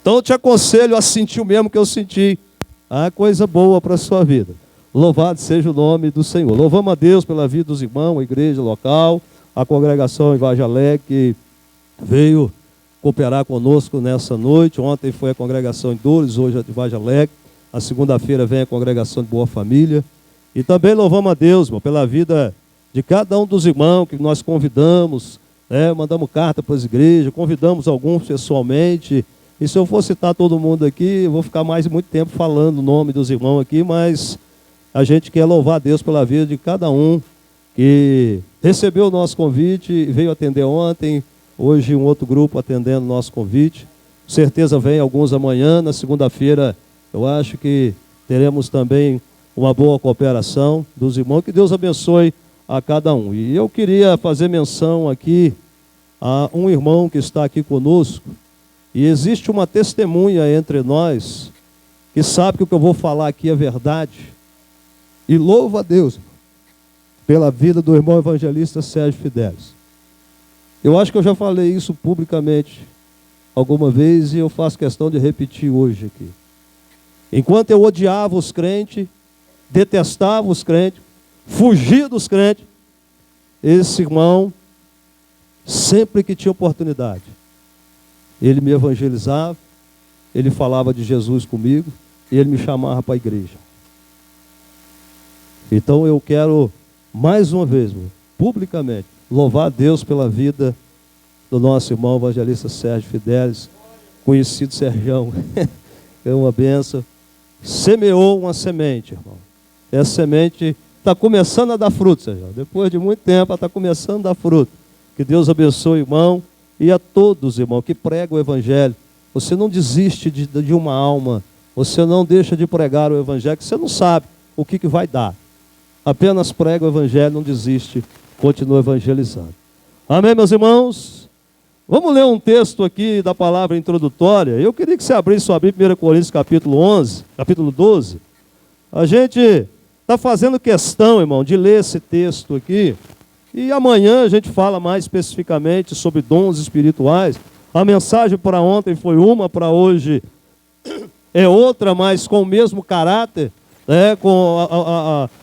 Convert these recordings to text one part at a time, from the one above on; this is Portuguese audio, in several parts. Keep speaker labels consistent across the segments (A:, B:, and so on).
A: Então eu te aconselho a sentir o mesmo que eu senti. Ah, coisa boa para a sua vida. Louvado seja o nome do Senhor. Louvamos a Deus pela vida dos irmãos, a igreja local, a congregação em Vargem Alegre, que veio cooperar conosco nessa noite. Ontem foi a congregação em Dores, hoje é de Vargem Alegre. A segunda-feira vem a congregação de Boa Família. E também louvamos a Deus, irmão, pela vida de cada um dos irmãos que nós convidamos, mandamos carta para as igrejas, convidamos alguns pessoalmente. E se eu for citar todo mundo aqui, eu vou ficar mais muito tempo falando o nome dos irmãos aqui, mas a gente quer louvar a Deus pela vida de cada um que recebeu o nosso convite e veio atender ontem. Hoje um outro grupo atendendo o nosso convite. Com certeza vem alguns amanhã. Na segunda-feira eu acho que teremos também uma boa cooperação dos irmãos. Que Deus abençoe a cada um. E eu queria fazer menção aqui a um irmão que está aqui conosco. E existe uma testemunha entre nós que sabe que o que eu vou falar aqui é verdade. E louva a Deus pela vida do irmão evangelista Sérgio Fidelis. Eu acho que eu já falei isso publicamente alguma vez e eu faço questão de repetir hoje aqui. Enquanto eu odiava os crentes, detestava os crentes, fugia dos crentes, esse irmão, sempre que tinha oportunidade, ele me evangelizava, ele falava de Jesus comigo e ele me chamava para a igreja. Então eu quero, mais uma vez, publicamente, louvar a Deus pela vida do nosso irmão evangelista Sérgio Fidelis, conhecido Sergião. É uma benção. Semeou uma semente, irmão. Essa semente está começando a dar fruto, Sergião. Depois de muito tempo, ela está começando a dar fruto. Que Deus abençoe, irmão, e a todos, irmão, que pregam o evangelho. Você não desiste de uma alma. Você não deixa de pregar o evangelho, que você não sabe o que vai dar. Apenas prega o evangelho, não desiste, continua evangelizando. Amém, meus irmãos? Vamos ler um texto aqui da palavra introdutória. Eu queria que você abrisse sua Bíblia, 1 Coríntios capítulo 12. A gente está fazendo questão, irmão, de ler esse texto aqui. E amanhã a gente fala mais especificamente sobre dons espirituais. A mensagem para ontem foi uma, para hoje é outra, mas com o mesmo caráter,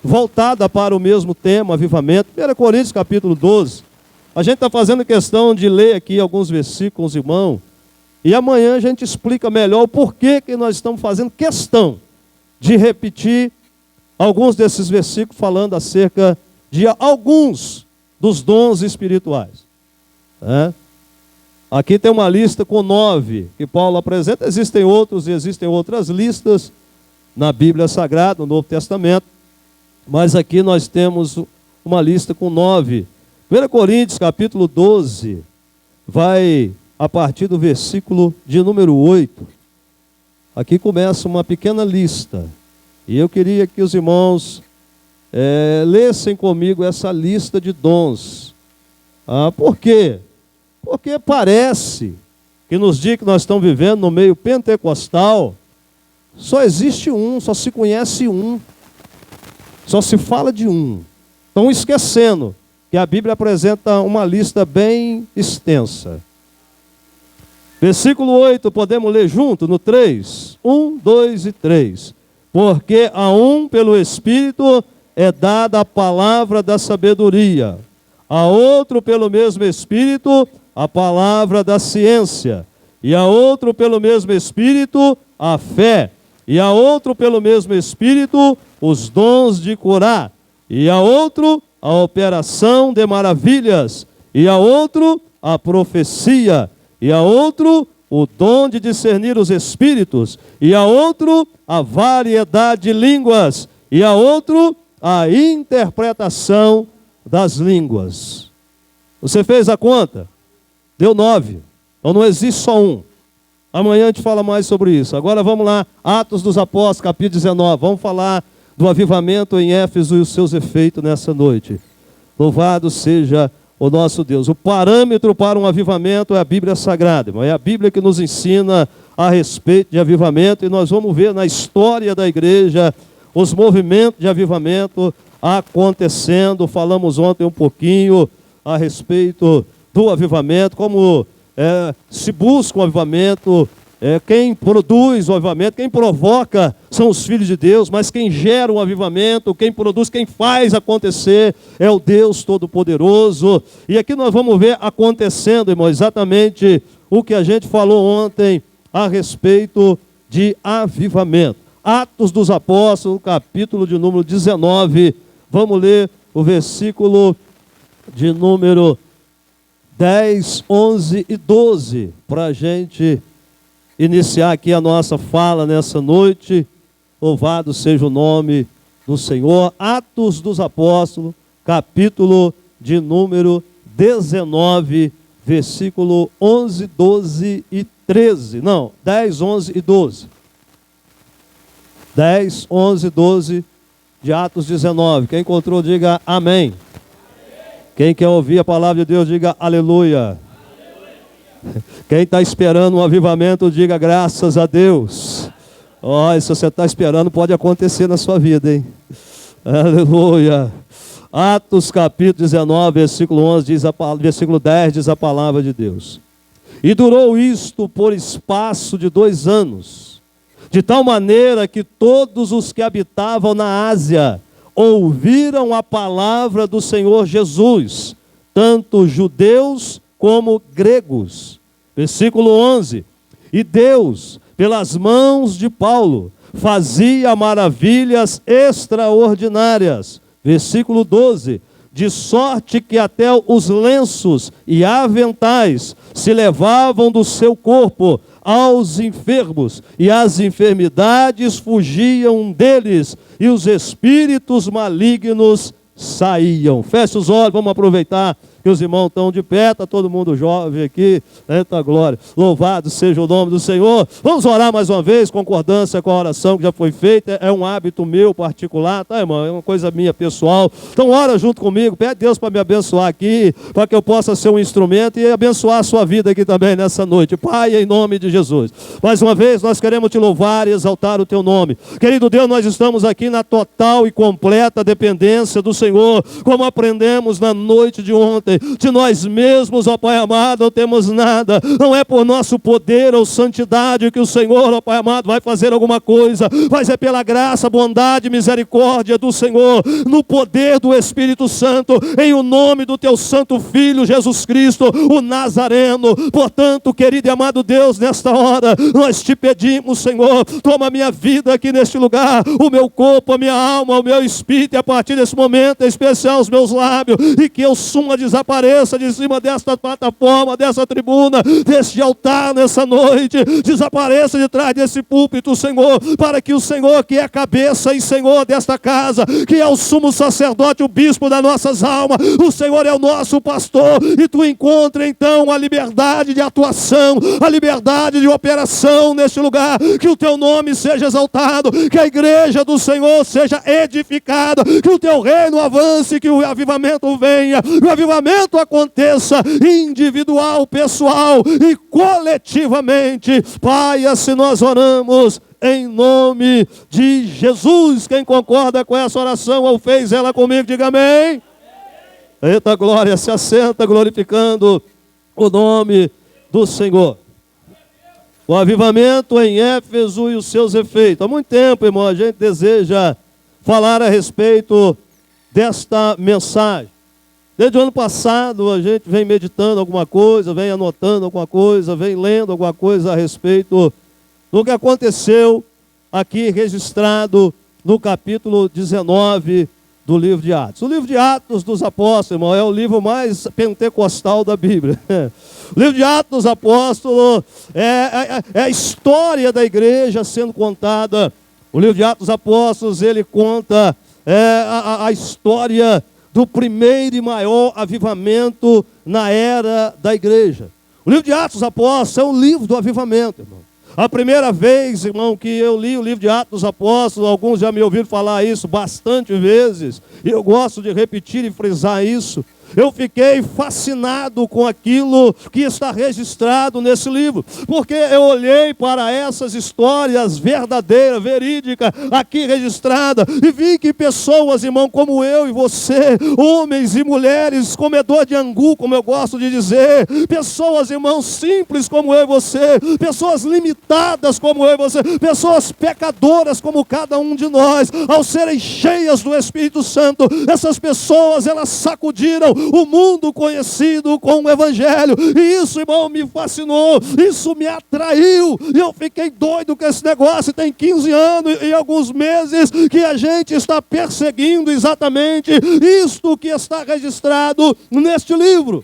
A: voltada para o mesmo tema, avivamento. 1 Coríntios capítulo 12. A gente está fazendo questão de ler aqui alguns versículos, irmão. E amanhã a gente explica melhor o porquê que nós estamos fazendo questão de repetir alguns desses versículos falando acerca de alguns dos dons espirituais. Aqui tem uma lista com 9 que Paulo apresenta. Existem outros e existem outras listas na Bíblia Sagrada, no Novo Testamento. Mas aqui nós temos uma lista com 9. 1 Coríntios capítulo 12 vai a partir do versículo de número 8. Aqui começa uma pequena lista. E eu queria que os irmãos lessem comigo essa lista de dons. Por quê? Porque parece que nos dias que nós estamos vivendo no meio pentecostal, só existe um, só se conhece um, só se fala de um. Estão esquecendo que a Bíblia apresenta uma lista bem extensa. Versículo 8, podemos ler junto no 3? 1, 2 e 3. Porque a um pelo Espírito é dada a palavra da sabedoria, a outro pelo mesmo Espírito a palavra da ciência, e a outro pelo mesmo Espírito a fé, e a outro pelo mesmo Espírito os dons de curar, e a outro a operação de maravilhas, e a outro a profecia, e a outro o dom de discernir os espíritos, e a outro a variedade de línguas, e a outro a interpretação das línguas. Você fez a conta? Deu 9. Então não existe só um. Amanhã a gente fala mais sobre isso. Agora vamos lá, Atos dos Apóstolos, capítulo 19. Vamos falar do avivamento em Éfeso e os seus efeitos nessa noite. Louvado seja o nosso Deus. O parâmetro para um avivamento é a Bíblia Sagrada, irmão. É a Bíblia que nos ensina a respeito de avivamento. E nós vamos ver na história da igreja os movimentos de avivamento acontecendo. Falamos ontem um pouquinho a respeito do avivamento, como se busca um avivamento Quem produz o avivamento, quem provoca são os filhos de Deus, mas quem gera o avivamento, quem produz, quem faz acontecer é o Deus Todo-Poderoso. E aqui nós vamos ver acontecendo, irmão, exatamente o que a gente falou ontem a respeito de avivamento. Atos dos Apóstolos, capítulo de número 19, vamos ler o versículo de número 10, 11 e 12, para a gente iniciar aqui a nossa fala nessa noite. Louvado seja o nome do Senhor. Atos dos Apóstolos, capítulo de número 19, versículo 11, 12 e 13. Não, 10, 11 e 12. 10, 11 e 12 de Atos 19. Quem encontrou, diga amém. Quem quer ouvir a palavra de Deus, diga aleluia. Quem está esperando um avivamento, diga graças a Deus. Se você está esperando, pode acontecer na sua vida, hein? Aleluia. Atos capítulo 19, versículo 11, versículo 10, diz a palavra de Deus. E durou isto por espaço de 2 anos, de tal maneira que todos os que habitavam na Ásia ouviram a palavra do Senhor Jesus, tanto judeus como gregos. Versículo 11. E Deus, pelas mãos de Paulo, fazia maravilhas extraordinárias. Versículo 12. De sorte que até os lenços e aventais se levavam do seu corpo aos enfermos, e as enfermidades fugiam deles, e os espíritos malignos saíam. Feche os olhos, vamos aproveitar que os irmãos estão de pé, está todo mundo jovem aqui, eita glória, louvado seja o nome do Senhor. Vamos orar mais uma vez, concordância com a oração que já foi feita, é um hábito meu particular, tá, irmão? É uma coisa minha pessoal. Então ora junto comigo, pede a Deus para me abençoar aqui, para que eu possa ser um instrumento e abençoar a sua vida aqui também nessa noite. Pai, em nome de Jesus, mais uma vez nós queremos te louvar e exaltar o teu nome. Querido Deus, nós estamos aqui na total e completa dependência do Senhor, como aprendemos na noite de ontem. De nós mesmos, ó Pai amado, não temos nada. Não é por nosso poder ou santidade que o Senhor, ó Pai amado, vai fazer alguma coisa, mas é pela graça, bondade e misericórdia do Senhor, no poder do Espírito Santo, em o nome do teu santo Filho Jesus Cristo, o Nazareno. Portanto, querido e amado Deus, nesta hora nós te pedimos, Senhor, toma a minha vida aqui neste lugar, o meu corpo, a minha alma, o meu espírito, e a partir desse momento, em especial os meus lábios, e que eu suma desapareça de cima desta plataforma, dessa tribuna, deste altar nessa noite, desapareça de trás desse púlpito, Senhor, para que o Senhor, que é cabeça e Senhor desta casa, que é o sumo sacerdote, o bispo das nossas almas, o Senhor é o nosso pastor, e tu encontra então a liberdade de atuação, a liberdade de operação neste lugar, que o teu nome seja exaltado, que a igreja do Senhor seja edificada, que o teu reino avance, que o avivamento venha, que o avivamento aconteça individual, pessoal e coletivamente. Pai, assim nós oramos em nome de Jesus. Quem concorda com essa oração ou fez ela comigo, diga amém. Eita glória, se assenta glorificando o nome do Senhor. O avivamento em Éfeso e os seus efeitos. Há muito tempo, irmão, a gente deseja falar a respeito desta mensagem. Desde o ano passado a gente vem meditando alguma coisa, vem anotando alguma coisa, vem lendo alguma coisa a respeito do que aconteceu aqui registrado no capítulo 19 do livro de Atos. O livro de Atos dos Apóstolos, irmão, é o livro mais pentecostal da Bíblia. O livro de Atos dos Apóstolos é a história da igreja sendo contada. O livro de Atos dos Apóstolos, ele conta a história do primeiro e maior avivamento na era da igreja. O livro de Atos dos Apóstolos é um livro do avivamento, irmão. A primeira vez, irmão, que eu li o livro de Atos dos Apóstolos, alguns já me ouviram falar isso bastante vezes, e eu gosto de repetir e frisar isso. Eu fiquei fascinado com aquilo que está registrado nesse livro, porque eu olhei para essas histórias verdadeiras, verídicas, aqui registradas, e vi que pessoas, irmão, como eu e você, homens e mulheres, comedor de angu, como eu gosto de dizer, pessoas, irmão, simples como eu e você, pessoas limitadas como eu e você, pessoas pecadoras como cada um de nós, ao serem cheias do Espírito Santo, essas pessoas, elas sacudiram o mundo conhecido com o Evangelho, e isso, irmão, me fascinou, isso me atraiu, e eu fiquei doido com esse negócio. Tem 15 anos e alguns meses que a gente está perseguindo exatamente isto que está registrado neste livro.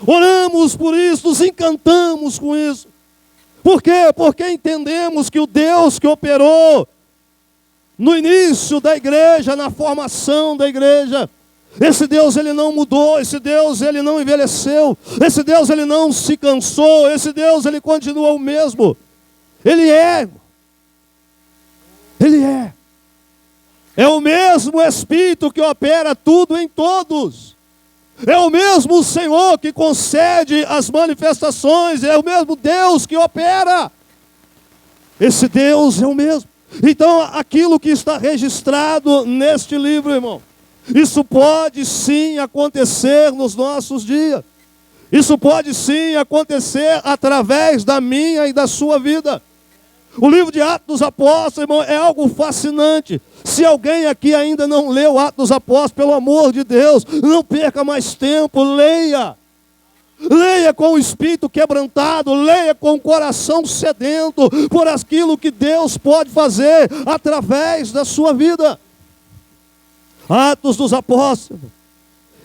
A: Oramos por isso, nos encantamos com isso. Por quê? Porque entendemos que o Deus que operou no início da igreja, na formação da igreja, esse Deus, ele não mudou, esse Deus, ele não envelheceu, esse Deus, ele não se cansou, esse Deus, ele continua o mesmo. Ele é o mesmo Espírito que opera tudo em todos, é o mesmo Senhor que concede as manifestações, é o mesmo Deus que opera, esse Deus é o mesmo. Então, aquilo que está registrado neste livro, irmão, isso pode sim acontecer nos nossos dias. Isso pode sim acontecer através da minha e da sua vida. O livro de Atos dos Apóstolos, irmão, é algo fascinante. Se alguém aqui ainda não leu Atos dos Apóstolos, pelo amor de Deus, não perca mais tempo, leia. Leia com o espírito quebrantado, leia com o coração sedento por aquilo que Deus pode fazer através da sua vida. Atos dos Apóstolos,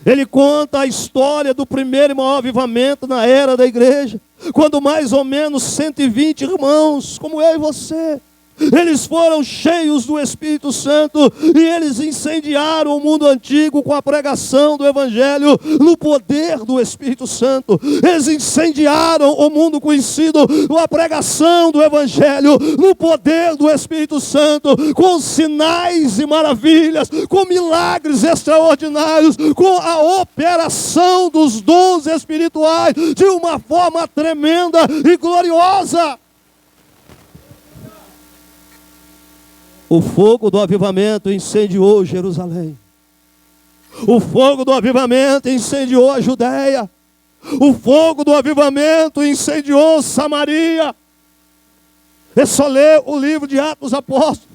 A: ele conta a história do primeiro e maior avivamento na era da igreja, quando mais ou menos 120 irmãos, como eu e você, eles foram cheios do Espírito Santo e eles incendiaram o mundo antigo com a pregação do Evangelho no poder do Espírito Santo. Eles incendiaram o mundo conhecido com a pregação do Evangelho no poder do Espírito Santo, com sinais e maravilhas, com milagres extraordinários, com a operação dos dons espirituais de uma forma tremenda e gloriosa. O fogo do avivamento incendiou Jerusalém. O fogo do avivamento incendiou a Judéia. O fogo do avivamento incendiou Samaria. É só ler o livro de Atos dos Apóstolos.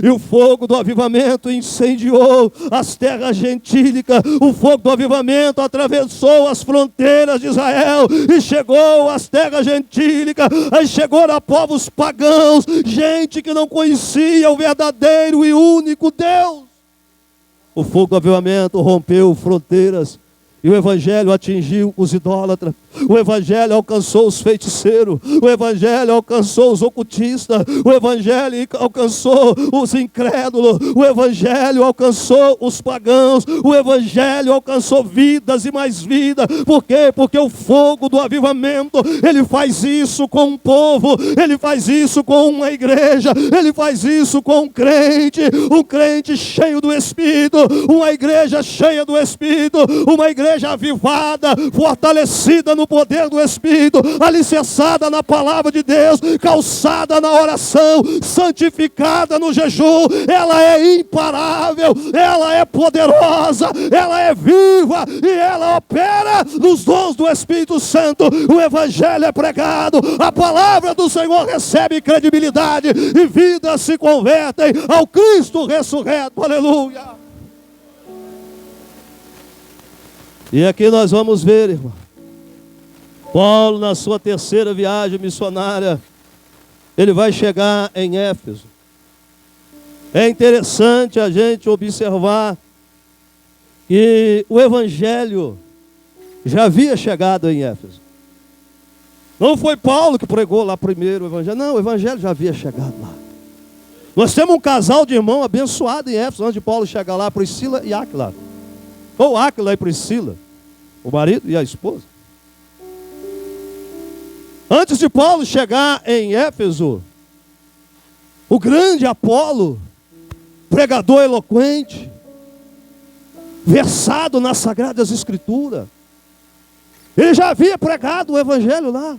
A: E o fogo do avivamento incendiou as terras gentílicas. O fogo do avivamento atravessou as fronteiras de Israel e chegou às terras gentílicas. Aí chegou a povos pagãos, gente que não conhecia o verdadeiro e único Deus. O fogo do avivamento rompeu fronteiras e o Evangelho atingiu os idólatras. O Evangelho alcançou os feiticeiros. O Evangelho alcançou os ocultistas. O Evangelho alcançou os incrédulos. O Evangelho alcançou os pagãos. O Evangelho alcançou vidas e mais vidas. Por quê? Porque o fogo do avivamento, ele faz isso com um povo. Ele faz isso com uma igreja. Ele faz isso com um crente cheio do Espírito. Uma igreja cheia do Espírito. Uma igreja avivada, fortalecida no poder do Espírito, alicerçada na palavra de Deus, calçada na oração, santificada no jejum. Ela é imparável, ela é poderosa, ela é viva e ela opera nos dons do Espírito Santo. O Evangelho é pregado, a palavra do Senhor recebe credibilidade e vidas se convertem ao Cristo ressurreto. Aleluia! E aqui nós vamos ver, irmão, Paulo, na sua terceira viagem missionária, ele vai chegar em Éfeso. É interessante a gente observar que o Evangelho já havia chegado em Éfeso. Não foi Paulo que pregou lá primeiro o Evangelho, não, o Evangelho já havia chegado lá. Nós temos um casal de irmão abençoado em Éfeso, antes de Paulo chegar lá, Priscila e Áquila. Ou Áquila e Priscila, o marido e a esposa. Antes de Paulo chegar em Éfeso, o grande Apolo, pregador eloquente, versado nas Sagradas Escrituras. Ele já havia pregado o Evangelho lá.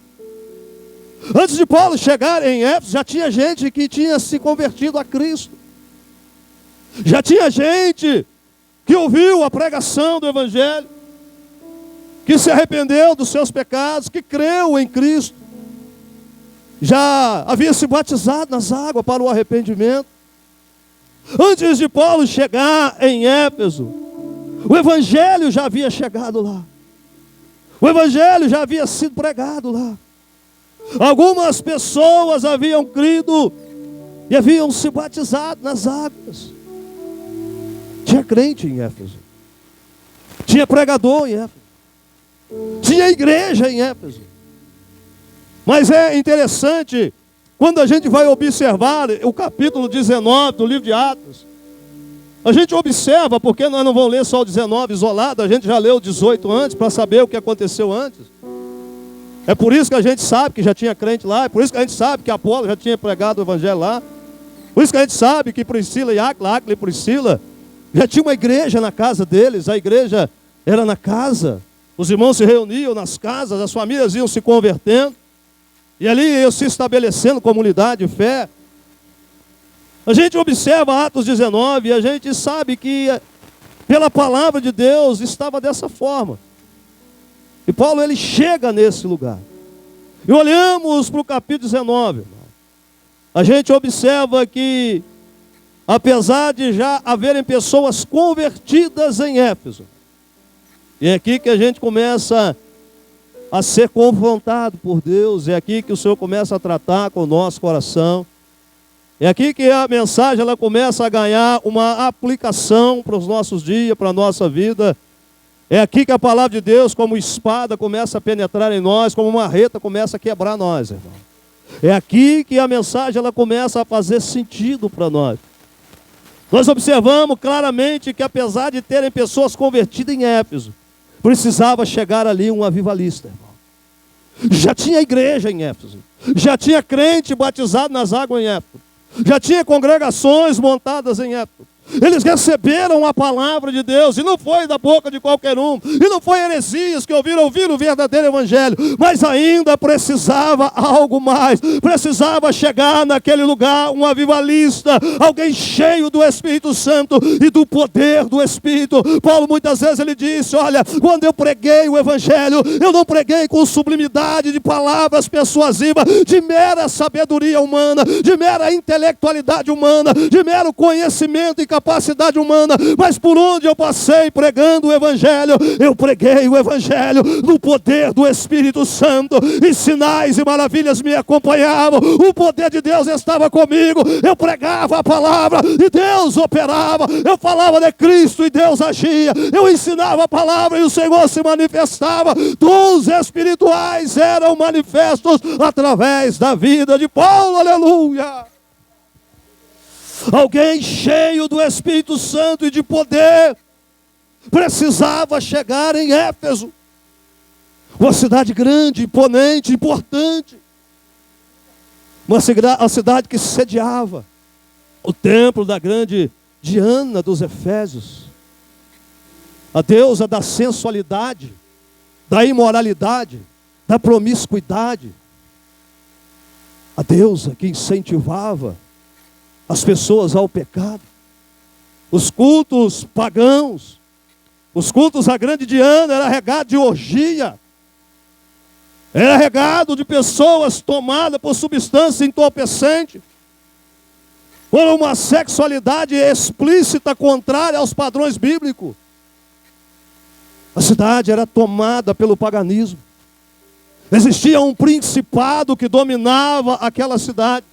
A: Antes de Paulo chegar em Éfeso, já tinha gente que tinha se convertido a Cristo. Já tinha gente que ouviu a pregação do Evangelho, que se arrependeu dos seus pecados, que creu em Cristo. Já havia se batizado nas águas para o arrependimento. Antes de Paulo chegar em Éfeso, o Evangelho já havia chegado lá. O Evangelho já havia sido pregado lá. Algumas pessoas haviam crido e haviam se batizado nas águas. Tinha crente em Éfeso. Tinha pregador em Éfeso. Tinha igreja em Éfeso. Mas é interessante, quando a gente vai observar o capítulo 19 do livro de Atos, a gente observa, porque nós não vamos ler só o 19 isolado, a gente já leu o 18 antes, para saber o que aconteceu antes. É por isso que a gente sabe que já tinha crente lá, é por isso que a gente sabe que Apolo já tinha pregado o Evangelho lá. Por isso que a gente sabe que Priscila e Áquila e Priscila, já tinha uma igreja na casa deles, a igreja era na casa. Os irmãos se reuniam nas casas, as famílias iam se convertendo. E ali iam se estabelecendo comunidade de fé. A gente observa Atos 19 e a gente sabe que pela palavra de Deus estava dessa forma. E Paulo ele chega nesse lugar. E olhamos para o capítulo 19. A gente observa que apesar de já haverem pessoas convertidas em Éfeso, e é aqui que a gente começa a ser confrontado por Deus, é aqui que o Senhor começa a tratar com o nosso coração, é aqui que a mensagem ela começa a ganhar uma aplicação para os nossos dias, para a nossa vida. É aqui que a palavra de Deus, como espada, começa a penetrar em nós, como marreta começa a quebrar nós, irmão. É aqui que a mensagem ela começa a fazer sentido para nós. Nós observamos claramente que apesar de terem pessoas convertidas em Éfeso, precisava chegar ali um avivalista, irmão. Já tinha igreja em Éfeso, já tinha crente batizado nas águas em Éfeso, já tinha congregações montadas em Éfeso. Eles receberam a palavra de Deus, e não foi da boca de qualquer um, e não foi heresias que ouviram o verdadeiro evangelho, mas ainda precisava algo mais, precisava chegar naquele lugar um avivalista, alguém cheio do Espírito Santo e do poder do Espírito. Paulo muitas vezes ele disse, olha, quando eu preguei o evangelho, eu não preguei com sublimidade de palavras persuasivas, de mera sabedoria humana, de mera intelectualidade humana, de mero conhecimento e capacidade humana, mas por onde eu passei pregando o evangelho, eu preguei o evangelho no poder do Espírito Santo, e sinais e maravilhas me acompanhavam. O poder de Deus estava comigo, eu pregava a palavra e Deus operava, eu falava de Cristo e Deus agia, eu ensinava a palavra e o Senhor se manifestava. Dons espirituais eram manifestos através da vida de Paulo, aleluia. Alguém cheio do Espírito Santo e de poder precisava chegar em Éfeso, uma cidade grande, imponente, importante, uma cidade que sediava o templo da grande Diana dos Efésios, a deusa da sensualidade, da imoralidade, da promiscuidade, a deusa que incentivava as pessoas ao pecado. Os cultos pagãos, os cultos à grande Diana era regado de orgia, era regado de pessoas tomadas por substância entorpecente, por uma sexualidade explícita contrária aos padrões bíblicos. A cidade era tomada pelo paganismo. Existia um principado que dominava aquela cidade.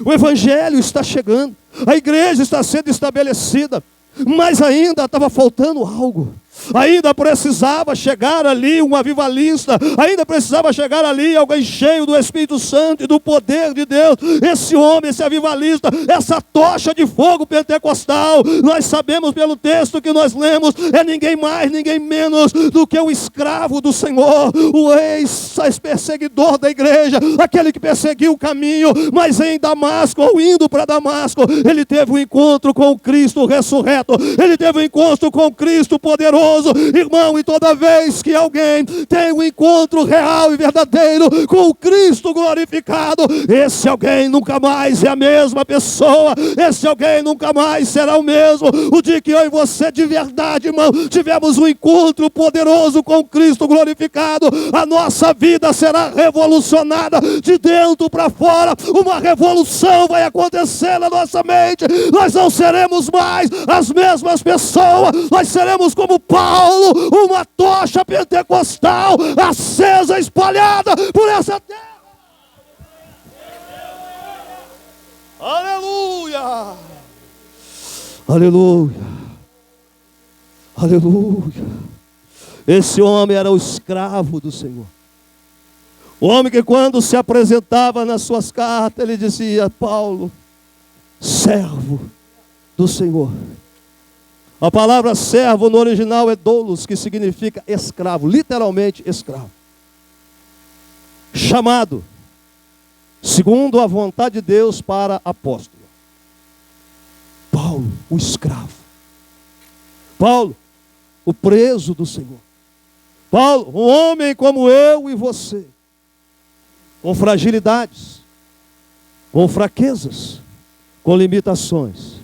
A: O evangelho está chegando, a igreja está sendo estabelecida, mas ainda estava faltando algo. Ainda precisava chegar ali um avivalista, ainda precisava chegar ali alguém cheio do Espírito Santo e do poder de Deus. Esse homem, esse avivalista, essa tocha de fogo pentecostal, nós sabemos pelo texto que nós lemos, é ninguém mais, ninguém menos do que o escravo do Senhor, o ex-perseguidor da igreja, aquele que perseguiu o caminho, mas em Damasco, ou indo para Damasco, ele teve um encontro com o Cristo ressurreto, ele teve um encontro com o Cristo poderoso. Irmão, e toda vez que alguém tem um encontro real e verdadeiro com o Cristo glorificado, esse alguém nunca mais é a mesma pessoa, esse alguém nunca mais será o mesmo. O dia que eu e você de verdade, irmão, tivemos um encontro poderoso com o Cristo glorificado, a nossa vida será revolucionada de dentro para fora. Uma revolução vai acontecer na nossa mente. Nós não seremos mais as mesmas pessoas, nós seremos como Paulo, uma tocha pentecostal acesa, espalhada por essa terra. Aleluia! Aleluia! Aleluia! Esse homem era o escravo do Senhor. O homem que quando se apresentava nas suas cartas, ele dizia: Paulo, servo do Senhor. A palavra servo no original é doulos, que significa escravo, literalmente escravo. Chamado, segundo a vontade de Deus, para apóstolo. Paulo, o escravo. Paulo, o preso do Senhor. Paulo, um homem como eu e você, com fragilidades, com fraquezas, com limitações.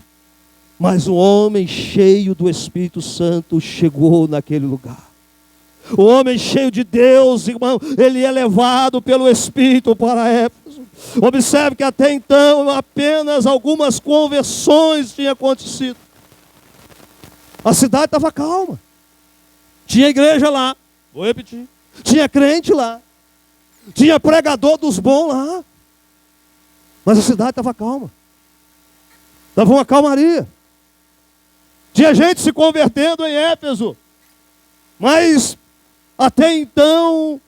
A: Mas um homem cheio do Espírito Santo chegou naquele lugar. O homem cheio de Deus, irmão, ele é levado pelo Espírito para Éfeso. Observe que até então apenas algumas conversões tinham acontecido. A cidade estava calma. Tinha igreja lá, vou repetir. Tinha crente lá. Tinha pregador dos bons lá. Mas a cidade estava calma. Estava uma calmaria. Tinha gente se convertendo em Éfeso. Mas até então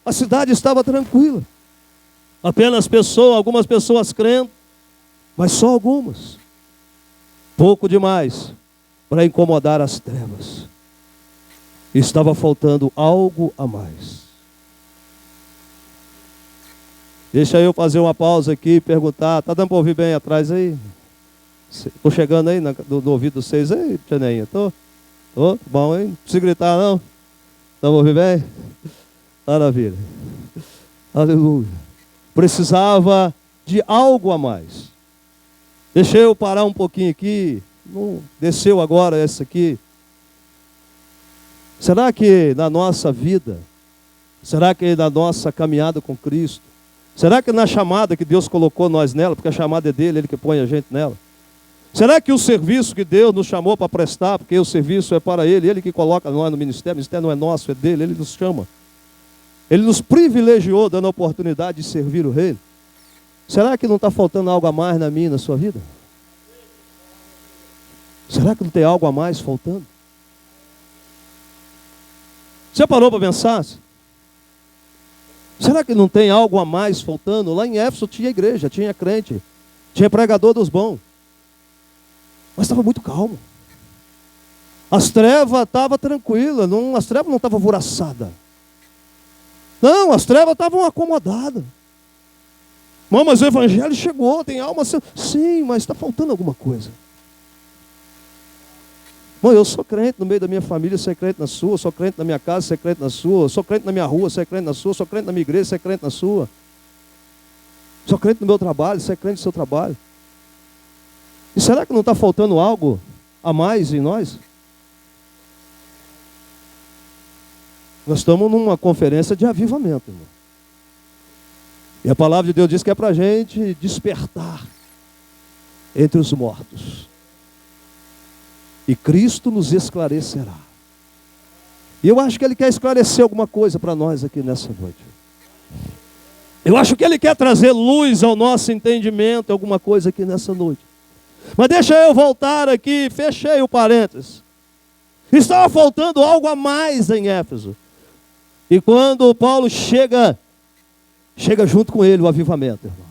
A: a cidade estava tranquila. Apenas algumas pessoas crendo, mas só algumas. Pouco demais para incomodar as trevas. Estava faltando algo a mais. Deixa eu fazer uma pausa aqui e perguntar. Está dando para ouvir bem atrás aí? Estou chegando aí no ouvido de vocês aí, Tianinha? Estou? Bom, hein? Não precisa gritar não. Está para ouvir bem? Maravilha. Aleluia. Precisava de algo a mais. Deixa eu parar um pouquinho aqui. Não desceu agora essa aqui. Será que na nossa vida, será que na nossa caminhada com Cristo, será que na chamada que Deus colocou nós nela, porque a chamada é dele, ele que põe a gente nela, será que o serviço que Deus nos chamou para prestar, porque o serviço é para ele que coloca nós no ministério, o ministério não é nosso, é dele, ele nos chama, ele nos privilegiou dando a oportunidade de servir o reino? Será que não está faltando algo a mais na minha e na sua vida? Será que não tem algo a mais faltando? Você parou para pensar? Será que não tem algo a mais faltando? Lá em Éfeso tinha igreja, tinha crente, tinha pregador dos bons. Mas estava muito calmo. As trevas estavam tranquilas, as trevas não estavam alvoroçadas. Não, as trevas estavam acomodadas. Mas o evangelho chegou, tem alma. Sim, mas está faltando alguma coisa. Bom, eu sou crente no meio da minha família, você é crente na sua, sou crente na minha casa, você é crente na sua, sou crente na minha rua, você é crente na sua, sou crente na minha igreja, você é crente na sua. Sou crente no meu trabalho, você é crente no seu trabalho. E será que não está faltando algo a mais em nós? Nós estamos numa conferência de avivamento, irmão. E a palavra de Deus diz que é para a gente despertar entre os mortos. E Cristo nos esclarecerá. E eu acho que Ele quer esclarecer alguma coisa para nós aqui nessa noite. Eu acho que Ele quer trazer luz ao nosso entendimento, alguma coisa aqui nessa noite. Mas deixa eu voltar aqui, fechei o parênteses. Estava faltando algo a mais em Éfeso. E quando Paulo chega junto com ele o avivamento, irmão.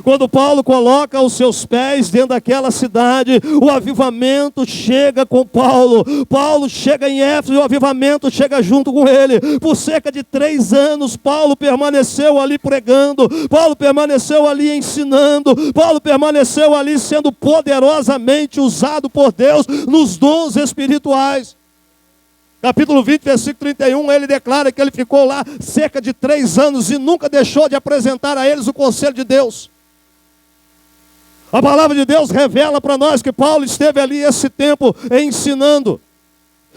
A: Quando Paulo coloca os seus pés dentro daquela cidade, o avivamento chega com Paulo. Paulo chega em Éfeso e o avivamento chega junto com ele. Por cerca de 3 anos, Paulo permaneceu ali pregando. Paulo permaneceu ali ensinando. Paulo permaneceu ali sendo poderosamente usado por Deus nos dons espirituais. Capítulo 20, versículo 31, ele declara que ele ficou lá cerca de 3 anos e nunca deixou de apresentar a eles o conselho de Deus. A palavra de Deus revela para nós que Paulo esteve ali esse tempo ensinando.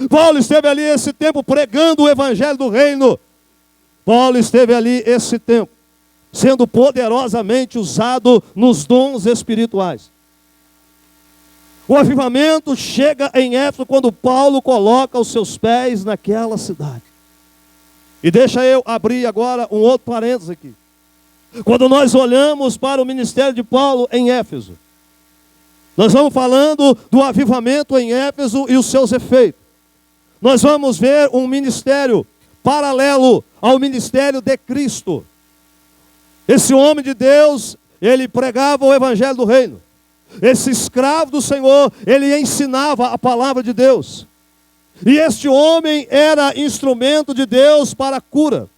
A: Paulo esteve ali esse tempo pregando o evangelho do reino. Paulo esteve ali esse tempo sendo poderosamente usado nos dons espirituais. O avivamento chega em Éfeso quando Paulo coloca os seus pés naquela cidade. E deixa eu abrir agora um outro parênteses aqui. Quando nós olhamos para o ministério de Paulo em Éfeso, nós vamos falando do avivamento em Éfeso e os seus efeitos. Nós vamos ver um ministério paralelo ao ministério de Cristo. Esse homem de Deus, ele pregava o evangelho do reino. Esse escravo do Senhor, ele ensinava a palavra de Deus. E este homem era instrumento de Deus para a cura.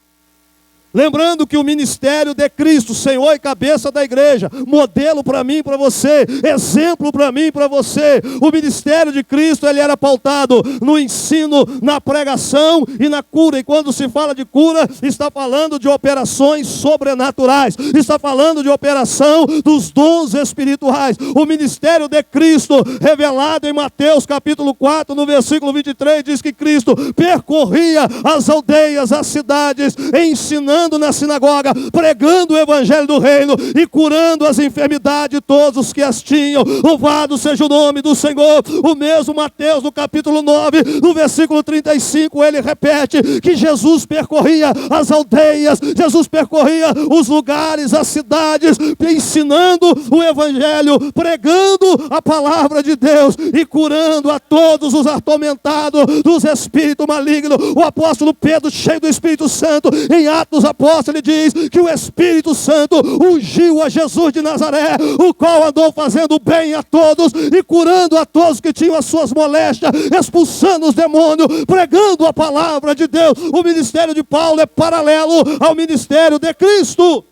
A: Lembrando que o ministério de Cristo, Senhor e cabeça da igreja, modelo para mim e para você, exemplo para mim e para você. O ministério de Cristo, ele era pautado no ensino, na pregação e na cura. E quando se fala de cura, está falando de operações sobrenaturais. Está falando de operação dos dons espirituais. O ministério de Cristo, revelado em Mateus capítulo 4, no versículo 23, diz que Cristo percorria as aldeias, as cidades, ensinando na sinagoga, pregando o evangelho do reino e curando as enfermidades de todos os que as tinham. Louvado seja o nome do Senhor. O mesmo Mateus no capítulo 9, no versículo 35, ele repete que Jesus percorria as aldeias, Jesus percorria os lugares, as cidades, ensinando o evangelho, pregando a palavra de Deus e curando a todos os atormentados dos espíritos malignos. O apóstolo Pedro, cheio do Espírito Santo, em Atos Apóstolo, ele diz que o Espírito Santo ungiu a Jesus de Nazaré, o qual andou fazendo bem a todos e curando a todos que tinham as suas moléstias, expulsando os demônios, pregando a palavra de Deus. O ministério de Paulo é paralelo ao ministério de Cristo.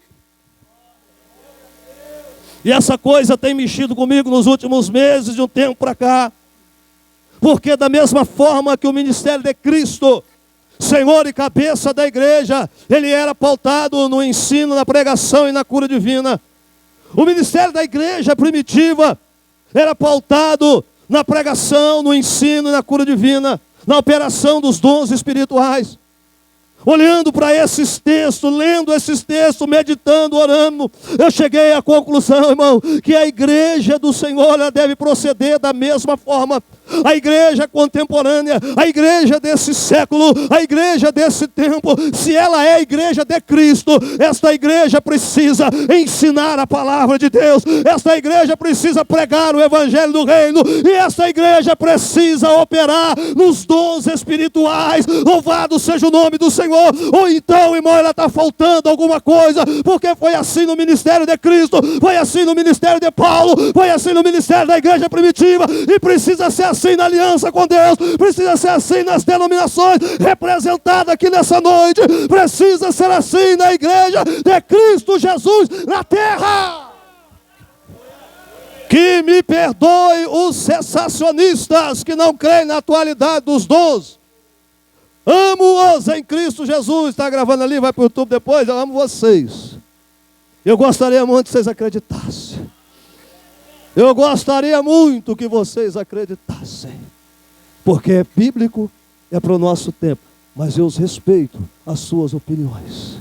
A: E essa coisa tem mexido comigo nos últimos meses, de um tempo para cá. Porque da mesma forma que o ministério de Cristo, Senhor e cabeça da igreja, ele era pautado no ensino, na pregação e na cura divina. O ministério da igreja primitiva era pautado na pregação, no ensino e na cura divina, na operação dos dons espirituais. Olhando para esses textos, lendo esses textos, meditando, orando, eu cheguei à conclusão, irmão, que a igreja do Senhor, ela deve proceder da mesma forma. A igreja contemporânea, a igreja desse século, a igreja desse tempo, se ela é a igreja de Cristo, esta igreja precisa ensinar a palavra de Deus, esta igreja precisa pregar o evangelho do reino, e esta igreja precisa operar nos dons espirituais. Louvado seja o nome do Senhor. Ou então, irmão, ela está faltando alguma coisa, porque foi assim no ministério de Cristo, foi assim no ministério de Paulo, foi assim no ministério da igreja primitiva, e precisa ser assim na aliança com Deus, precisa ser assim nas denominações representadas aqui nessa noite, precisa ser assim na igreja de Cristo Jesus na terra. Que me perdoe os cessacionistas que não creem na atualidade dos dons. Amo-os em Cristo Jesus. Está gravando ali, vai para o YouTube depois. Eu amo vocês. Eu gostaria muito que vocês acreditassem. Eu gostaria muito que vocês acreditassem. Porque é bíblico, é para o nosso tempo. Mas eu os respeito as suas opiniões.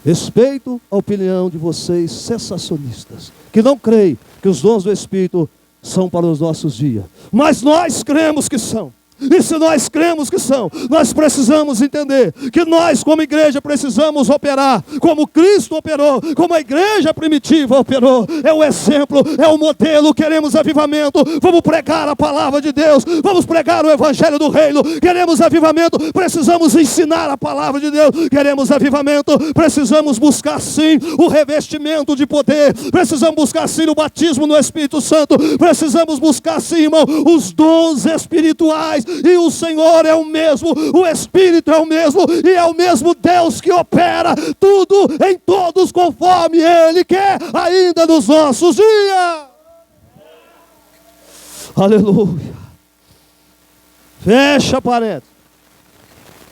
A: Respeito a opinião de vocês cessacionistas, que não creem que os dons do Espírito são para os nossos dias. Mas nós cremos que são. E se nós cremos que são, nós precisamos entender que nós, como igreja, precisamos operar como Cristo operou, como a igreja primitiva operou. É o exemplo, é o modelo. Queremos avivamento, vamos pregar a palavra de Deus, vamos pregar o evangelho do reino. Queremos avivamento, precisamos ensinar a palavra de Deus. Queremos avivamento, precisamos buscar sim o revestimento de poder, precisamos buscar sim o batismo no Espírito Santo, precisamos buscar sim, irmão, os dons espirituais. E o Senhor é o mesmo, o Espírito é o mesmo, e é o mesmo Deus que opera tudo em todos conforme Ele quer, ainda nos nossos dias. Aleluia. Fecha parênteses.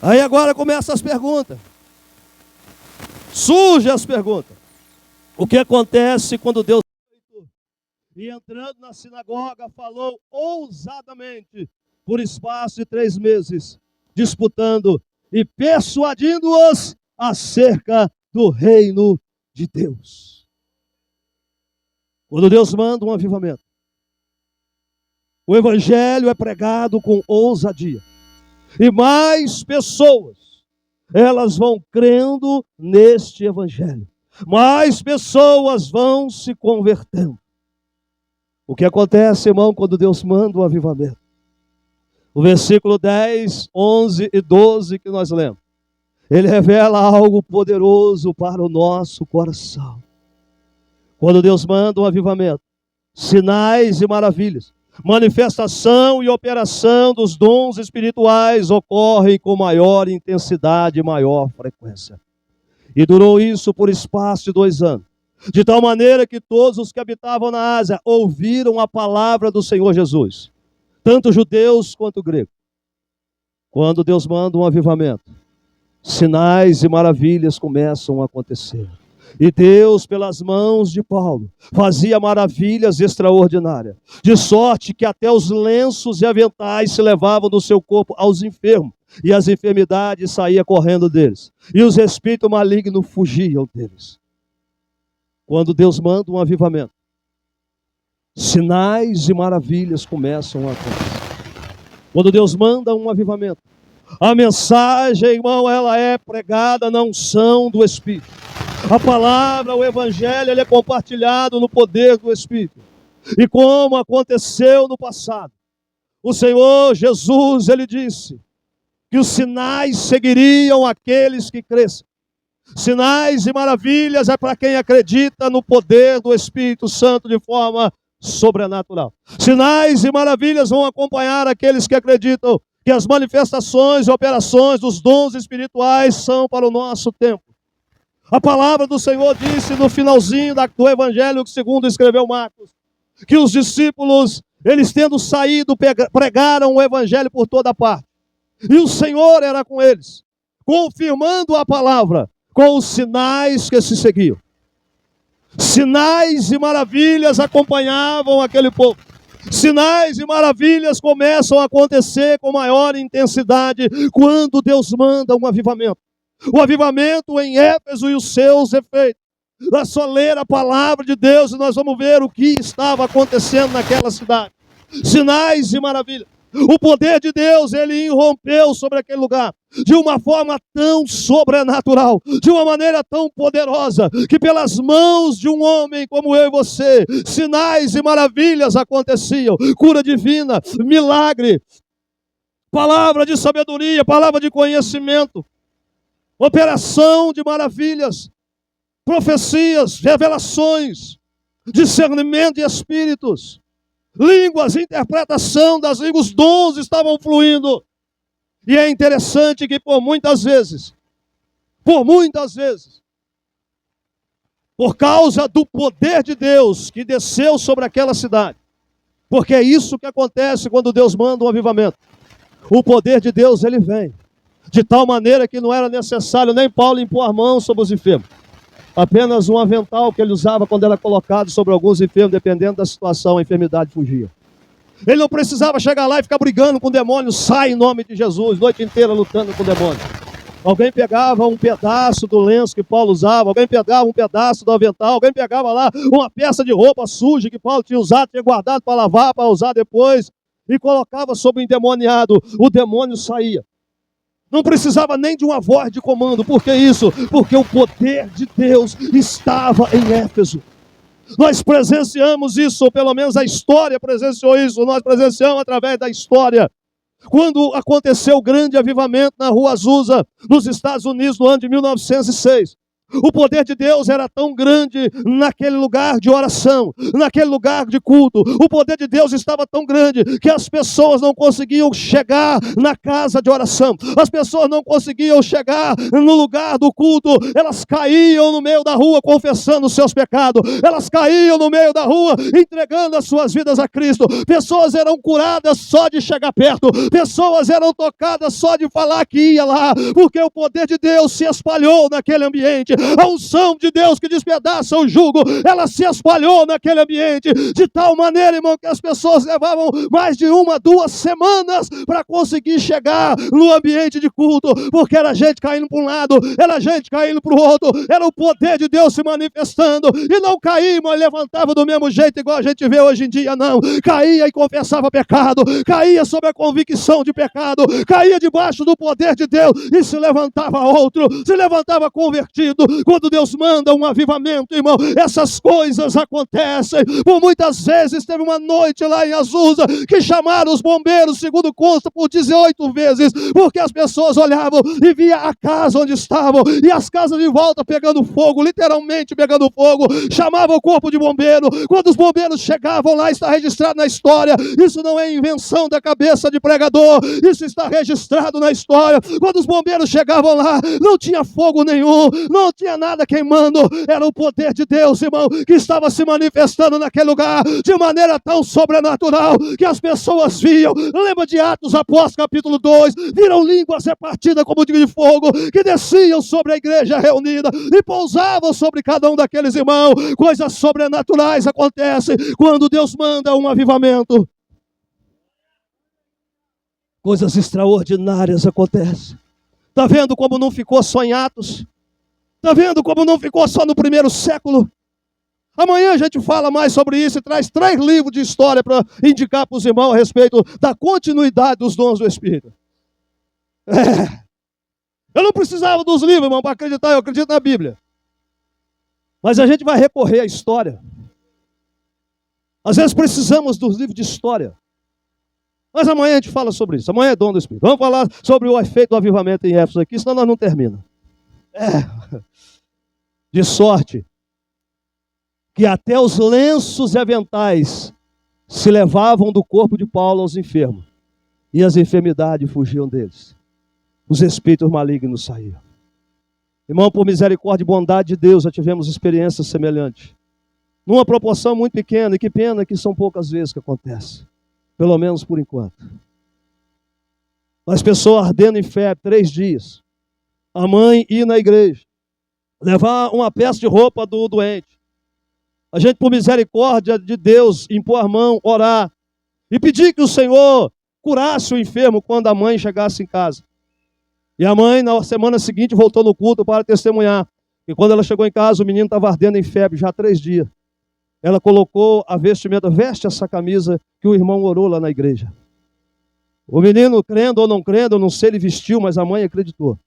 A: Aí agora começam as perguntas. Surgem as perguntas. O que acontece quando Deus, e entrando na sinagoga, falou ousadamente por espaço de 3 meses, disputando e persuadindo-os acerca do reino de Deus. Quando Deus manda um avivamento, o evangelho é pregado com ousadia. E mais pessoas, elas vão crendo neste evangelho. Mais pessoas vão se convertendo. O que acontece, irmão, quando Deus manda um avivamento? O versículo 10, 11 e 12 que nós lemos, ele revela algo poderoso para o nosso coração. Quando Deus manda um avivamento, sinais e maravilhas, manifestação e operação dos dons espirituais ocorrem com maior intensidade e maior frequência. E durou isso por espaço de 2 anos. De tal maneira que todos os que habitavam na Ásia ouviram a palavra do Senhor Jesus, tanto judeus quanto gregos. Quando Deus manda um avivamento, sinais e maravilhas começam a acontecer. E Deus, pelas mãos de Paulo, fazia maravilhas extraordinárias, de sorte que até os lenços e aventais se levavam do seu corpo aos enfermos, e as enfermidades saíam correndo deles, e os espíritos malignos fugiam deles. Quando Deus manda um avivamento, sinais e maravilhas começam a acontecer. Quando Deus manda um avivamento, a mensagem, irmão, ela é pregada na unção do Espírito. A palavra, o evangelho, ele é compartilhado no poder do Espírito. E como aconteceu no passado, o Senhor Jesus, ele disse que os sinais seguiriam aqueles que crescem. Sinais e maravilhas é para quem acredita no poder do Espírito Santo de forma sobrenatural. Sinais e maravilhas vão acompanhar aqueles que acreditam que as manifestações e operações dos dons espirituais são para o nosso tempo. A palavra do Senhor disse no finalzinho do evangelho segundo escreveu Marcos, que os discípulos, eles tendo saído, pregaram o evangelho por toda parte. E o Senhor era com eles, confirmando a palavra com os sinais que se seguiam. Sinais e maravilhas acompanhavam aquele povo. Sinais e maravilhas começam a acontecer com maior intensidade quando Deus manda um avivamento. O avivamento em Éfeso e os seus efeitos. Nós só ler a palavra de Deus e nós vamos ver o que estava acontecendo naquela cidade. Sinais e maravilhas. O poder de Deus, ele irrompeu sobre aquele lugar de uma forma tão sobrenatural, de uma maneira tão poderosa, que pelas mãos de um homem como eu e você, sinais e maravilhas aconteciam, cura divina, milagre, palavra de sabedoria, palavra de conhecimento, operação de maravilhas, profecias, revelações, discernimento de espíritos, línguas, interpretação das línguas, os dons estavam fluindo. E é interessante que por muitas vezes, por causa do poder de Deus que desceu sobre aquela cidade, porque é isso que acontece quando Deus manda um avivamento. O poder de Deus, ele vem, de tal maneira que não era necessário nem Paulo impor a mão sobre os enfermos. Apenas um avental que ele usava quando era colocado sobre alguns enfermos, dependendo da situação, a enfermidade fugia. Ele não precisava chegar lá e ficar brigando com o demônio, sai em nome de Jesus, noite inteira lutando com o demônio. Alguém pegava um pedaço do lenço que Paulo usava, alguém pegava um pedaço do avental, alguém pegava lá uma peça de roupa suja que Paulo tinha usado, tinha guardado para lavar, para usar depois. e colocava sobre o endemoniado, o demônio saía. Não precisava nem de uma voz de comando. Por que isso? Porque o poder de Deus estava em Éfeso. Nós presenciamos isso, ou pelo menos a história presenciou isso. Nós presenciamos através da história. Quando aconteceu o grande avivamento na Rua Azusa, nos Estados Unidos, no ano de 1906. O poder de Deus era tão grande naquele lugar de oração, naquele lugar de culto. O poder de Deus estava tão grande que as pessoas não conseguiam chegar na casa de oração. As pessoas não conseguiam chegar no lugar do culto. Elas caíam no meio da rua confessando os seus pecados. Elas caíam no meio da rua entregando as suas vidas a Cristo. Pessoas eram curadas só de chegar perto. Pessoas eram tocadas só de falar que ia lá. Porque o poder de Deus se espalhou naquele ambiente. A unção de Deus que despedaça o jugo, ela se espalhou naquele ambiente, de tal maneira, irmão, que as pessoas levavam mais de 1, 2 semanas para conseguir chegar no ambiente de culto, porque era gente caindo para um lado, era gente caindo para o outro, era o poder de Deus se manifestando, e não caía, mas levantava do mesmo jeito, igual a gente vê hoje em dia, não. Caía e confessava pecado, caía sob a convicção de pecado, caía debaixo do poder de Deus, e se levantava outro, se levantava convertido. Quando Deus manda um avivamento, irmão, essas coisas acontecem. Por muitas vezes teve uma noite lá em Azusa que chamaram os bombeiros, segundo consta, por 18 vezes, porque as pessoas olhavam e via a casa onde estavam, e as casas de volta pegando fogo, literalmente pegando fogo. Chamavam o corpo de bombeiro. Quando os bombeiros chegavam lá, está registrado na história. Isso não é invenção da cabeça de pregador, isso está registrado na história. Quando os bombeiros chegavam lá, não tinha fogo nenhum, não tinha nada queimando, era o poder de Deus, irmão, que estava se manifestando naquele lugar, de maneira tão sobrenatural, que as pessoas viam. Lembra de Atos Apóstolos, capítulo 2, viram línguas repartidas como de fogo, que desciam sobre a igreja reunida, e pousavam sobre cada um daqueles irmãos. Coisas sobrenaturais acontecem, quando Deus manda um avivamento. Coisas extraordinárias acontecem. Está vendo como não ficou só em Atos? Está vendo como não ficou só no primeiro século? Amanhã a gente fala mais sobre isso e traz 3 livros de história para indicar para os irmãos a respeito da continuidade dos dons do Espírito. Eu não precisava dos livros, irmão, para acreditar, eu acredito na Bíblia. Mas a gente vai recorrer à história. Às vezes precisamos dos livros de história. Mas amanhã a gente fala sobre isso. Amanhã é dom do Espírito. Vamos falar sobre o efeito do avivamento em Éfeso aqui, senão nós não terminamos. De sorte que até os lenços e aventais se levavam do corpo de Paulo aos enfermos, e as enfermidades fugiam deles. Os espíritos malignos saíam. Irmão, por misericórdia e bondade de Deus, já tivemos experiências semelhantes. Numa proporção muito pequena, e que pena que são poucas vezes que acontece. Pelo menos por enquanto. As pessoas ardendo em febre 3 dias. A mãe ir na igreja, levar uma peça de roupa do doente. A gente, por misericórdia de Deus, impor a mão, orar e pedir que o Senhor curasse o enfermo quando a mãe chegasse em casa. E a mãe, na semana seguinte, voltou no culto para testemunhar. E quando ela chegou em casa, o menino estava ardendo em febre já há 3 dias. Ela colocou a vestimenta, veste essa camisa que o irmão orou lá na igreja. O menino, crendo ou não crendo, eu não sei, ele vestiu, mas a mãe acreditou.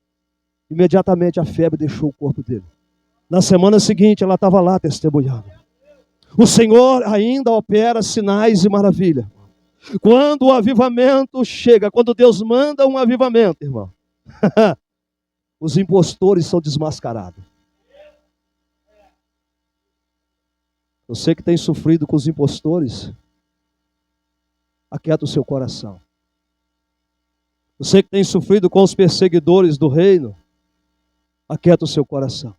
A: Imediatamente a febre deixou o corpo dele. Na semana seguinte, ela estava lá testemunhando. O Senhor ainda opera sinais e maravilha. Quando o avivamento chega, quando Deus manda um avivamento, irmão, os impostores são desmascarados. Você que tem sofrido com os impostores, aquieta o seu coração. Você que tem sofrido com os perseguidores do reino, aquieta o seu coração.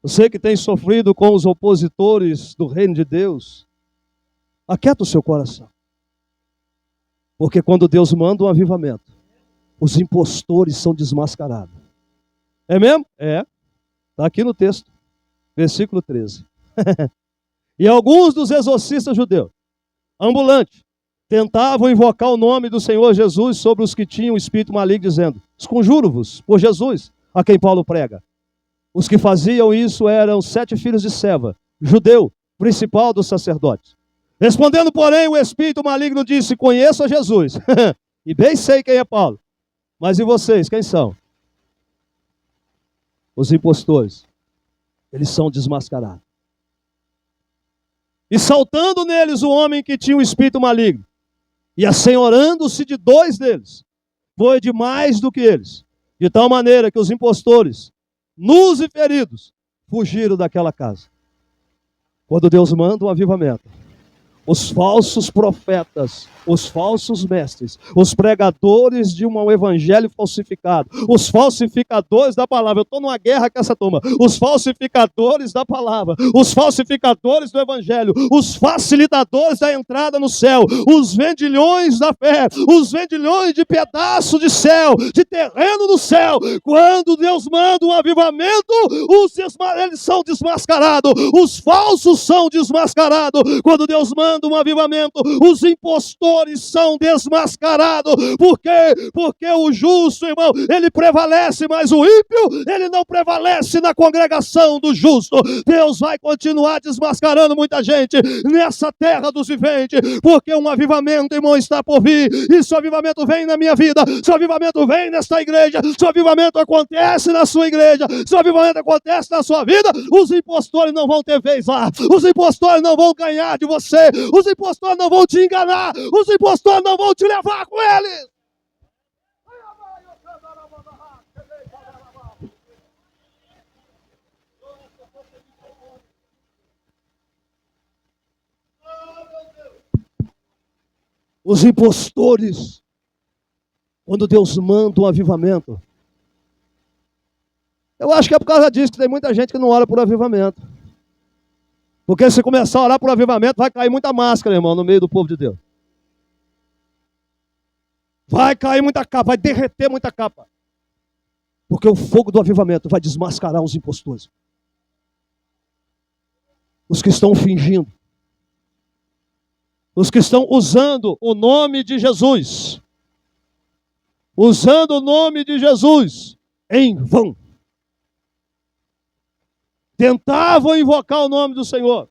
A: Você que tem sofrido com os opositores do reino de Deus, aquieta o seu coração. Porque quando Deus manda um avivamento, os impostores são desmascarados. É mesmo? É. Está aqui no texto. Versículo 13. E alguns dos exorcistas judeus, ambulantes, tentavam invocar o nome do Senhor Jesus sobre os que tinham o espírito maligno, dizendo: esconjuro-vos por Jesus, a quem Paulo prega. Os que faziam isso eram 7 filhos de Seva, judeu, principal dos sacerdotes. Respondendo, porém, o espírito maligno disse: conheço a Jesus, e bem sei quem é Paulo. Mas e vocês, quem são? Os impostores. Eles são desmascarados. E saltando neles o homem que tinha o espírito maligno, e assenhorando-se de 2 deles, foi de mais do que eles, de tal maneira que os impostores, nus e feridos, fugiram daquela casa. Quando Deus manda um avivamento, os falsos profetas, os falsos mestres, os pregadores de um evangelho falsificado, os falsificadores da palavra, eu estou numa guerra com essa turma, os falsificadores da palavra, os falsificadores do evangelho, os facilitadores da entrada no céu, os vendilhões da fé, os vendilhões de pedaço de céu, de terreno no céu, quando Deus manda um avivamento, eles são desmascarados, os falsos são desmascarados, quando Deus manda um avivamento, os impostores são desmascarados. Por quê? Porque o justo, irmão, ele prevalece, mas o ímpio, ele não prevalece na congregação do justo. Deus vai continuar desmascarando muita gente nessa terra dos viventes, porque um avivamento, irmão, está por vir, e se o avivamento vem na minha vida, se o avivamento vem nesta igreja, se o avivamento acontece na sua igreja, se o avivamento acontece na sua vida, os impostores não vão ter vez lá, os impostores não vão ganhar de você, os impostores não vão te enganar, os impostores não vão te levar com eles. Os impostores, quando Deus manda um avivamento, eu acho que é por causa disso que tem muita gente que não ora por avivamento. Porque se começar a orar por avivamento, vai cair muita máscara, irmão, no meio do povo de Deus. Vai cair muita capa, vai derreter muita capa. Porque o fogo do avivamento vai desmascarar os impostores. Os que estão fingindo. Os que estão usando o nome de Jesus. Usando o nome de Jesus em vão. Tentavam invocar o nome do Senhor.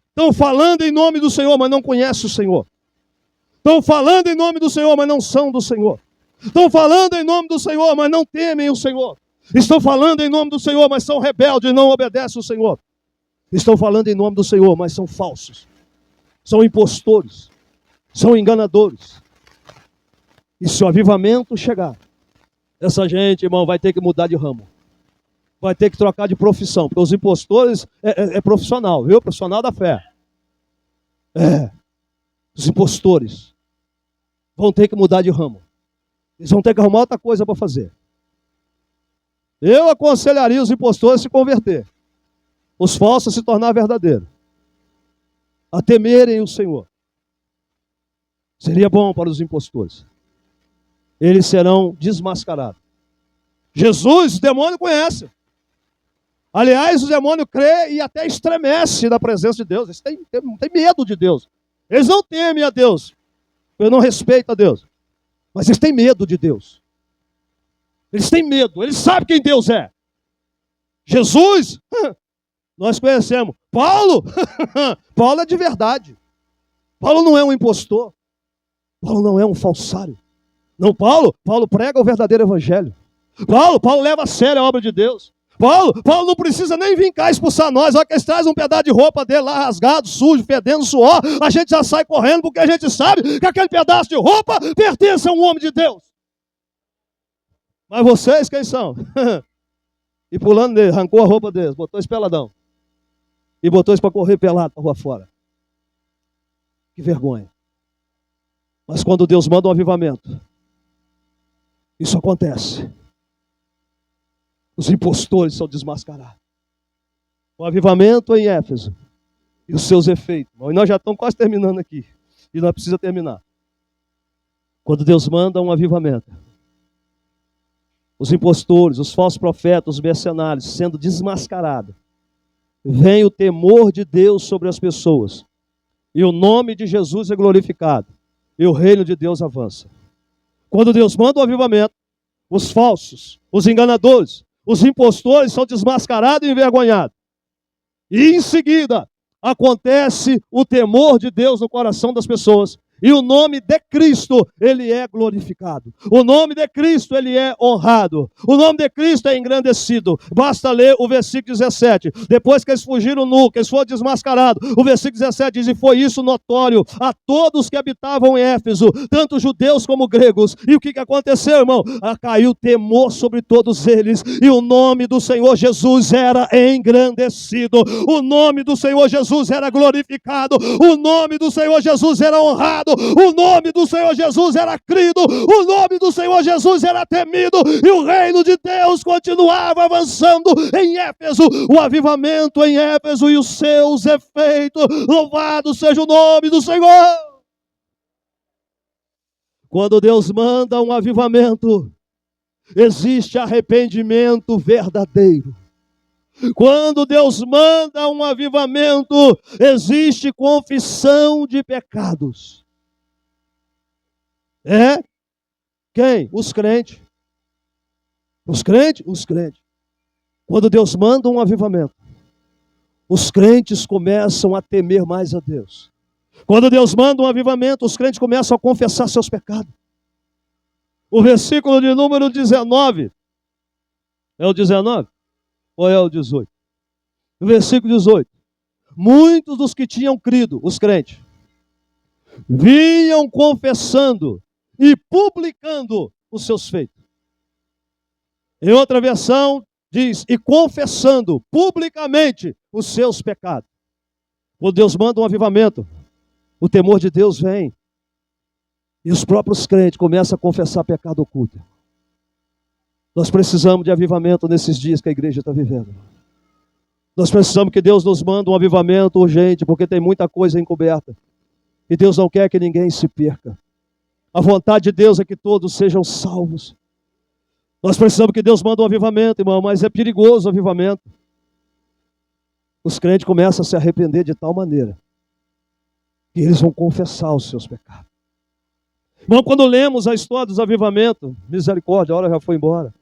A: Estão falando em nome do Senhor, mas não conhecem o Senhor. Estão falando em nome do Senhor, mas não são do Senhor. Estão falando em nome do Senhor, mas não temem o Senhor. Estão falando em nome do Senhor, mas são rebeldes e não obedecem o Senhor. Estão falando em nome do Senhor, mas são falsos. São impostores. São enganadores. E se o avivamento chegar, essa gente, irmão, vai ter que mudar de ramo. Vai ter que trocar de profissão, porque os impostores é profissional, viu? Profissional da fé. Os impostores vão ter que mudar de ramo. Eles vão ter que arrumar outra coisa para fazer. Eu aconselharia os impostores a se converter. Os falsos a se tornar verdadeiros. A temerem o Senhor. Seria bom para os impostores. Eles serão desmascarados. Jesus, o demônio conhece. Aliás, o demônio crê e até estremece da presença de Deus. Eles têm medo de Deus. Eles não temem a Deus. Eles não respeitam a Deus. Mas eles têm medo de Deus. Eles têm medo. Eles sabem quem Deus é. Jesus, nós conhecemos. Paulo, Paulo é de verdade. Paulo não é um impostor. Paulo não é um falsário. Não, Paulo prega o verdadeiro evangelho. Paulo leva a sério a obra de Deus. Paulo não precisa nem vir cá expulsar nós. Olha que eles trazem um pedaço de roupa dele lá rasgado, sujo, fedendo, suor. A gente já sai correndo porque a gente sabe que aquele pedaço de roupa pertence a um homem de Deus. Mas vocês quem são? E pulando nele, arrancou a roupa deles, botou esse peladão. E botou isso para correr pelado para rua fora. Que vergonha. Mas quando Deus manda um avivamento, isso acontece. Os impostores são desmascarados. O avivamento em Éfeso e os seus efeitos. E nós já estamos quase terminando aqui. E nós precisamos terminar. Quando Deus manda um avivamento, os impostores, os falsos profetas, os mercenários sendo desmascarados, vem o temor de Deus sobre as pessoas. E o nome de Jesus é glorificado. E o reino de Deus avança. Quando Deus manda um avivamento, os falsos, os enganadores, os impostores são desmascarados e envergonhados. E em seguida, acontece o temor de Deus no coração das pessoas. E o nome de Cristo, ele é glorificado. O nome de Cristo, ele é honrado. O nome de Cristo é engrandecido. Basta ler o versículo 17. Depois que eles fugiram nu, que eles foram desmascarados, o versículo 17 diz: e foi isso notório a todos que habitavam em Éfeso, tanto judeus como gregos. E o que aconteceu, irmão? Caiu temor sobre todos eles. E o nome do Senhor Jesus era engrandecido. O nome do Senhor Jesus era glorificado. O nome do Senhor Jesus era honrado. O nome do Senhor Jesus era crido, o nome do Senhor Jesus era temido, e o reino de Deus continuava avançando em Éfeso, o avivamento em Éfeso e os seus efeitos. Louvado seja o nome do Senhor. Quando Deus manda um avivamento, existe arrependimento verdadeiro. Quando Deus manda um avivamento, existe confissão de pecados. Quem? Os crentes. Os crentes? Os crentes. Quando Deus manda um avivamento, os crentes começam a temer mais a Deus. Quando Deus manda um avivamento, os crentes começam a confessar seus pecados. O versículo de número 19. É o 19? Ou é o 18? O versículo 18. Muitos dos que tinham crido, os crentes, vinham confessando e publicando os seus feitos. Em outra versão diz: e confessando publicamente os seus pecados. Quando Deus manda um avivamento, o temor de Deus vem, e os próprios crentes começam a confessar pecado oculto. Nós precisamos de avivamento nesses dias que a igreja está vivendo. Nós precisamos que Deus nos mande um avivamento urgente, porque tem muita coisa encoberta. E Deus não quer que ninguém se perca. A vontade de Deus é que todos sejam salvos. Nós precisamos que Deus mande um avivamento, irmão, mas é perigoso o avivamento. Os crentes começam a se arrepender de tal maneira que eles vão confessar os seus pecados. Irmão, quando lemos a história dos avivamentos, misericórdia, a hora já foi embora.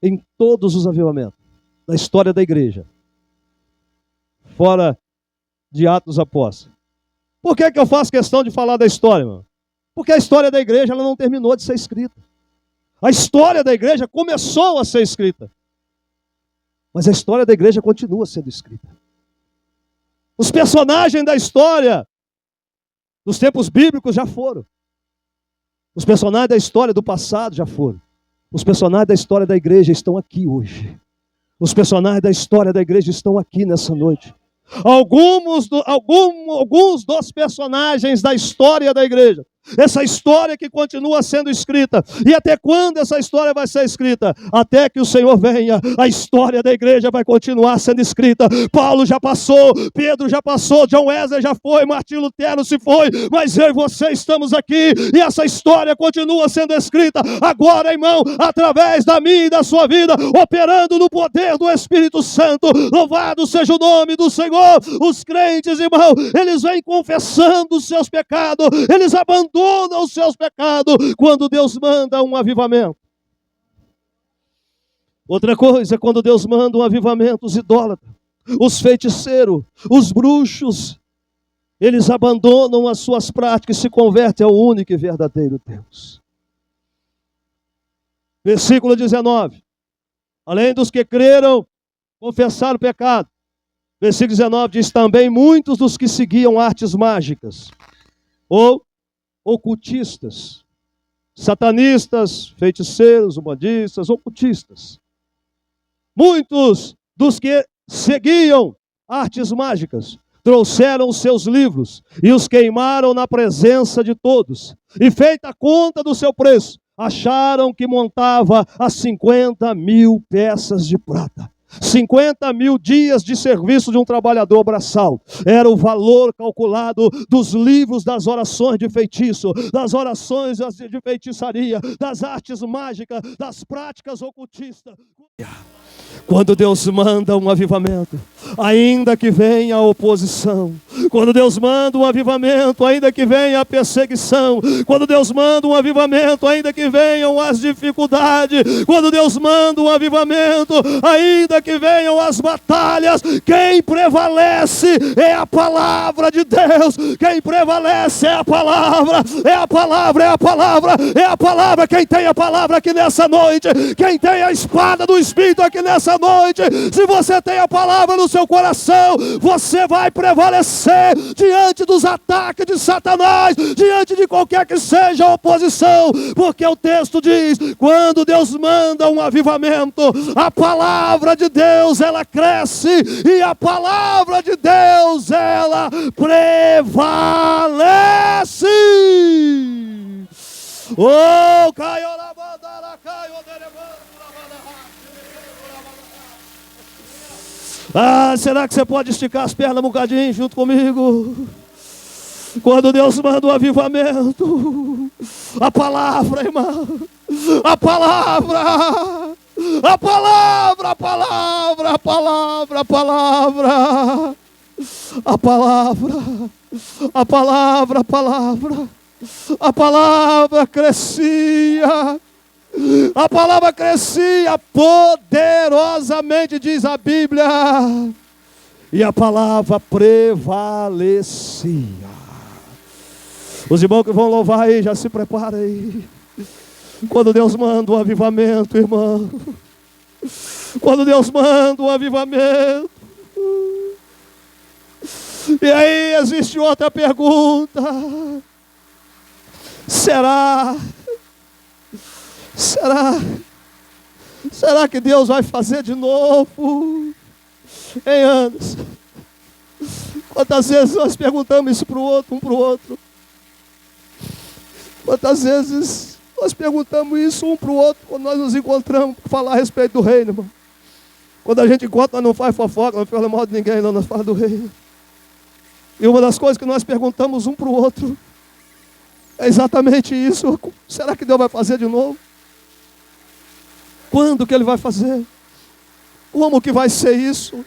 A: Em todos os avivamentos, na história da igreja, fora de Atos dos Apóstolos. Por que eu faço questão de falar da história, irmão? Porque a história da igreja ela não terminou de ser escrita. A história da igreja começou a ser escrita. Mas a história da igreja continua sendo escrita. Os personagens da história dos tempos bíblicos já foram. Os personagens da história do passado já foram. Os personagens da história da igreja estão aqui hoje. Os personagens da história da igreja estão aqui nessa noite. Alguns dos personagens da história da igreja. Essa história que continua sendo escrita. E até quando essa história vai ser escrita? Até que o Senhor venha, a história da igreja vai continuar sendo escrita. Paulo já passou, Pedro já passou, John Wesley já foi, Martim Lutero se foi, mas eu e você estamos aqui, e essa história continua sendo escrita. Agora, irmão, através da minha e da sua vida, operando no poder do Espírito Santo. Louvado seja o nome do Senhor. Os crentes, irmão, eles vêm confessando os seus pecados, eles abandonam os seus pecados quando Deus manda um avivamento. Outra coisa, quando Deus manda um avivamento, os idólatras, os feiticeiros, os bruxos, eles abandonam as suas práticas e se convertem ao único e verdadeiro Deus. Versículo 19. Além dos que creram, confessaram o pecado. Versículo 19 diz: também muitos dos que seguiam artes mágicas, ou ocultistas, satanistas, feiticeiros, umbandistas, ocultistas. Muitos dos que seguiam artes mágicas trouxeram os seus livros e os queimaram na presença de todos. E feita a conta do seu preço, acharam que montava a 50.000 peças de prata. 50.000 dias de serviço de um trabalhador braçal. Era o valor calculado dos livros das orações de feitiço, das orações de feitiçaria, das artes mágicas, das práticas ocultistas. Quando Deus manda um avivamento, ainda que venha a oposição, Quando Deus manda um avivamento, ainda que venha a perseguição. Quando Deus manda um avivamento, ainda que venham as dificuldades. Quando Deus manda um avivamento, ainda que venham as batalhas, quem prevalece é a palavra de Deus. Quem prevalece é a palavra, é a palavra, é a palavra, é a palavra. Quem tem a palavra aqui nessa noite, quem tem a espada do Espírito aqui nessa noite, se você tem a palavra no seu coração, você vai prevalecer diante dos ataques de Satanás, diante de qualquer que seja a oposição, porque o texto diz: quando Deus manda um avivamento, a palavra de Deus ela cresce, e a palavra de Deus ela prevalece. Oh, Caio Labandara, Caio será que você pode esticar as pernas um bocadinho junto comigo? Quando Deus manda um avivamento, a palavra, irmão, a palavra, a palavra, a palavra, a palavra, a palavra, a palavra, a palavra, a palavra, a palavra crescia. A palavra crescia poderosamente, diz a Bíblia, e a palavra prevalecia. Os irmãos que vão louvar aí, já se preparem aí. Quando Deus manda um avivamento, irmão, quando Deus manda um avivamento, e aí existe outra pergunta: será que Deus vai fazer de novo em anos? Quantas vezes nós perguntamos isso para o outro, um para o outro? Quantas vezes nós perguntamos isso um para o outro quando nós nos encontramos para falar a respeito do reino, irmão? Quando a gente encontra, nós não faz fofoca, não fala mal de ninguém, não, nós falamos do reino. E uma das coisas que nós perguntamos um para o outro é exatamente isso: será que Deus vai fazer de novo? Quando que Ele vai fazer? Como que vai ser isso?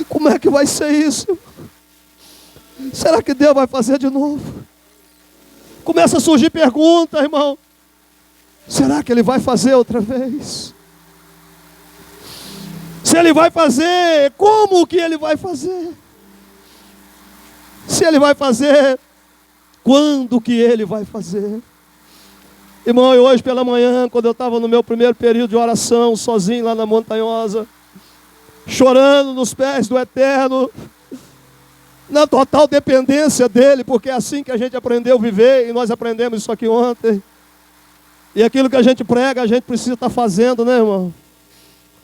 A: Como é que vai ser isso? Será que Deus vai fazer de novo? Começa a surgir pergunta, irmão. Será que Ele vai fazer outra vez? Se Ele vai fazer, como que Ele vai fazer? Se Ele vai fazer, quando que Ele vai fazer? Irmão, e hoje pela manhã, quando eu estava no meu primeiro período de oração, sozinho lá na Montanhosa, chorando nos pés do Eterno, na total dependência dEle, porque é assim que a gente aprendeu a viver, e nós aprendemos isso aqui ontem. E aquilo que a gente prega, a gente precisa estar fazendo, né, irmão?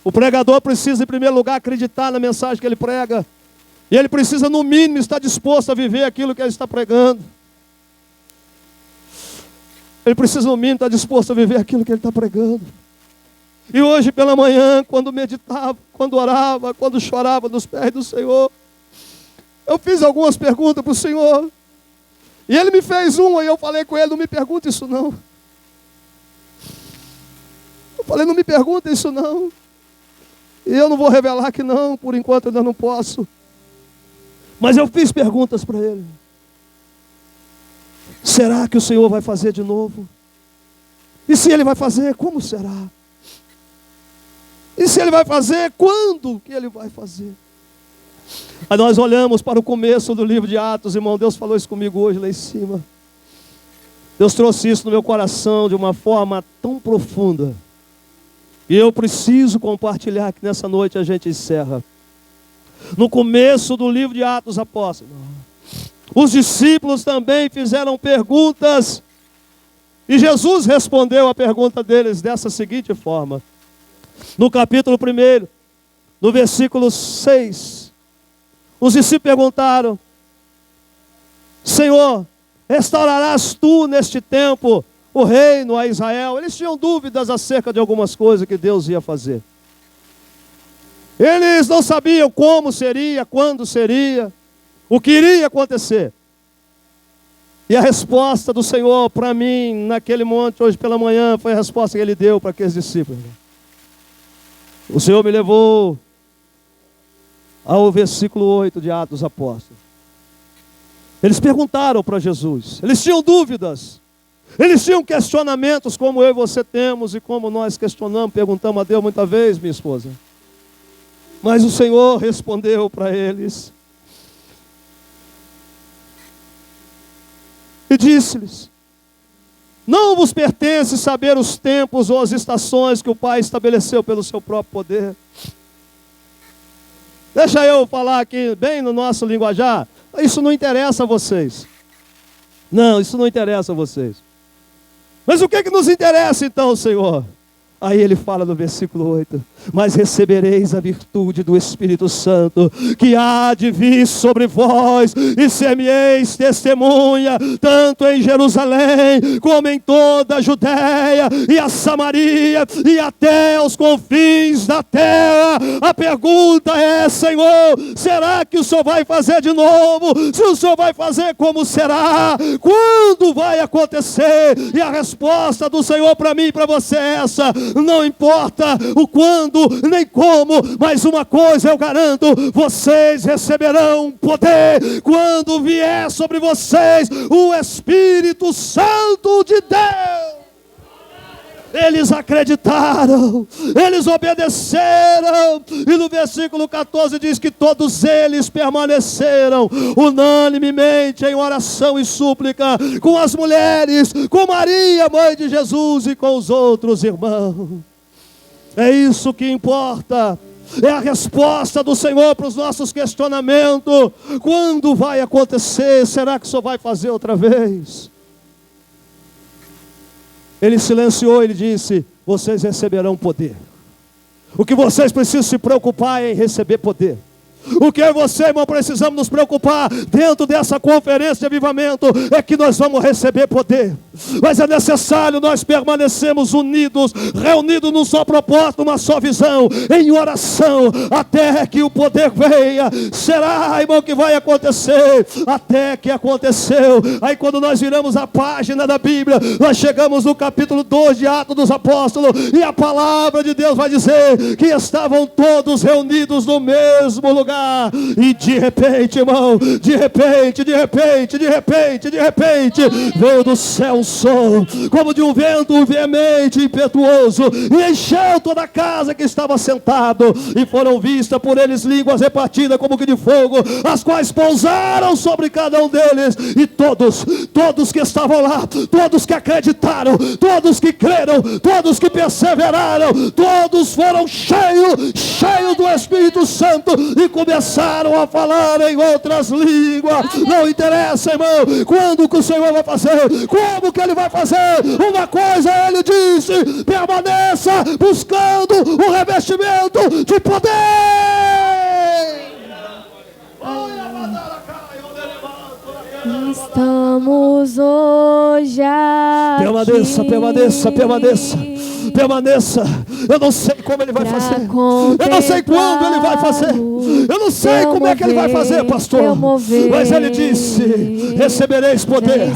A: O pregador precisa, em primeiro lugar, acreditar na mensagem que ele prega, e ele precisa, no mínimo, estar disposto a viver aquilo que ele está pregando. Ele precisa, no mínimo, estar disposto a viver aquilo que ele está pregando. E hoje pela manhã, quando meditava, quando orava, quando chorava nos pés do Senhor, eu fiz algumas perguntas para o Senhor. E Ele me fez uma, e eu falei com Ele: não me pergunte isso não. Eu falei: não me pergunte isso não. E eu não vou revelar que não, por enquanto eu ainda não posso. Mas eu fiz perguntas para Ele. Será que o Senhor vai fazer de novo? E se Ele vai fazer, como será? E se Ele vai fazer, quando que Ele vai fazer? Aí nós olhamos para o começo do livro de Atos, irmão. Deus falou isso comigo hoje lá em cima. Deus trouxe isso no meu coração de uma forma tão profunda. E eu preciso compartilhar que nessa noite a gente encerra. No começo do livro de Atos Apóstolos, os discípulos também fizeram perguntas, e Jesus respondeu a pergunta deles dessa seguinte forma. No capítulo 1, no versículo 6, os discípulos perguntaram: Senhor, restaurarás tu neste tempo o reino a Israel? Eles tinham dúvidas acerca de algumas coisas que Deus ia fazer. Eles não sabiam como seria, quando seria, o que iria acontecer. E a resposta do Senhor para mim, naquele monte, hoje pela manhã, foi a resposta que Ele deu para aqueles discípulos. O Senhor me levou ao versículo 8 de Atos dos Apóstolos. Eles perguntaram para Jesus, eles tinham dúvidas, eles tinham questionamentos como eu e você temos e como nós questionamos, perguntamos a Deus muitas vezes, minha esposa. Mas o Senhor respondeu para eles e disse-lhes: não vos pertence saber os tempos ou as estações que o Pai estabeleceu pelo seu próprio poder. Deixa eu falar aqui bem no nosso linguajar. Isso não interessa a vocês. Não, isso não interessa a vocês. Mas o que nos interessa então, Senhor? Aí ele fala no versículo 8: mas recebereis a virtude do Espírito Santo, que há de vir sobre vós, e ser-me-eis testemunha, tanto em Jerusalém, como em toda a Judéia, e a Samaria, e até os confins da terra. A pergunta é: Senhor, será que o Senhor vai fazer de novo? Se o Senhor vai fazer, como será? Quando vai acontecer? E a resposta do Senhor para mim e para você é essa: não importa o quando, nem como, mas uma coisa eu garanto: vocês receberão poder quando vier sobre vocês o Espírito Santo de Deus. Eles acreditaram, eles obedeceram, e no versículo 14 diz que todos eles permaneceram unanimemente em oração e súplica com as mulheres, com Maria, mãe de Jesus, e com os outros irmãos. É isso que importa. É a resposta do Senhor para os nossos questionamentos. Quando vai acontecer? Será que o Senhor vai fazer outra vez? Ele silenciou, ele disse: vocês receberão poder. O que vocês precisam se preocupar é em receber poder. O que eu e você, irmão, precisamos nos preocupar dentro dessa conferência de avivamento é que nós vamos receber poder. Mas é necessário nós permanecermos unidos, reunidos num só propósito, numa só visão, em oração, até que o poder venha. Será, irmão, que vai acontecer? Até que aconteceu. Aí quando nós viramos a página da Bíblia, nós chegamos no capítulo 2 de Atos dos Apóstolos, e a palavra de Deus vai dizer que estavam todos reunidos no mesmo lugar. E de repente, irmão, de repente, veio do céu um som, como de um vento veemente e impetuoso, e encheu toda a casa que estava sentado, e foram vistas por eles línguas repartidas como que de fogo, as quais pousaram sobre cada um deles, e todos que estavam lá, todos que acreditaram, todos que creram, todos que perseveraram, todos foram cheios do Espírito Santo, e começaram a falar em outras línguas. Não interessa, irmão, quando que o Senhor vai fazer, como que Ele vai fazer. Uma coisa Ele disse: permaneça buscando o revestimento de poder.
B: Estamos hoje aqui.
A: Permaneça. Eu não sei como Ele vai fazer. Eu não sei quando Ele vai fazer. Eu não sei como é que Ele vai fazer, pastor. Mas Ele disse: recebereis poder.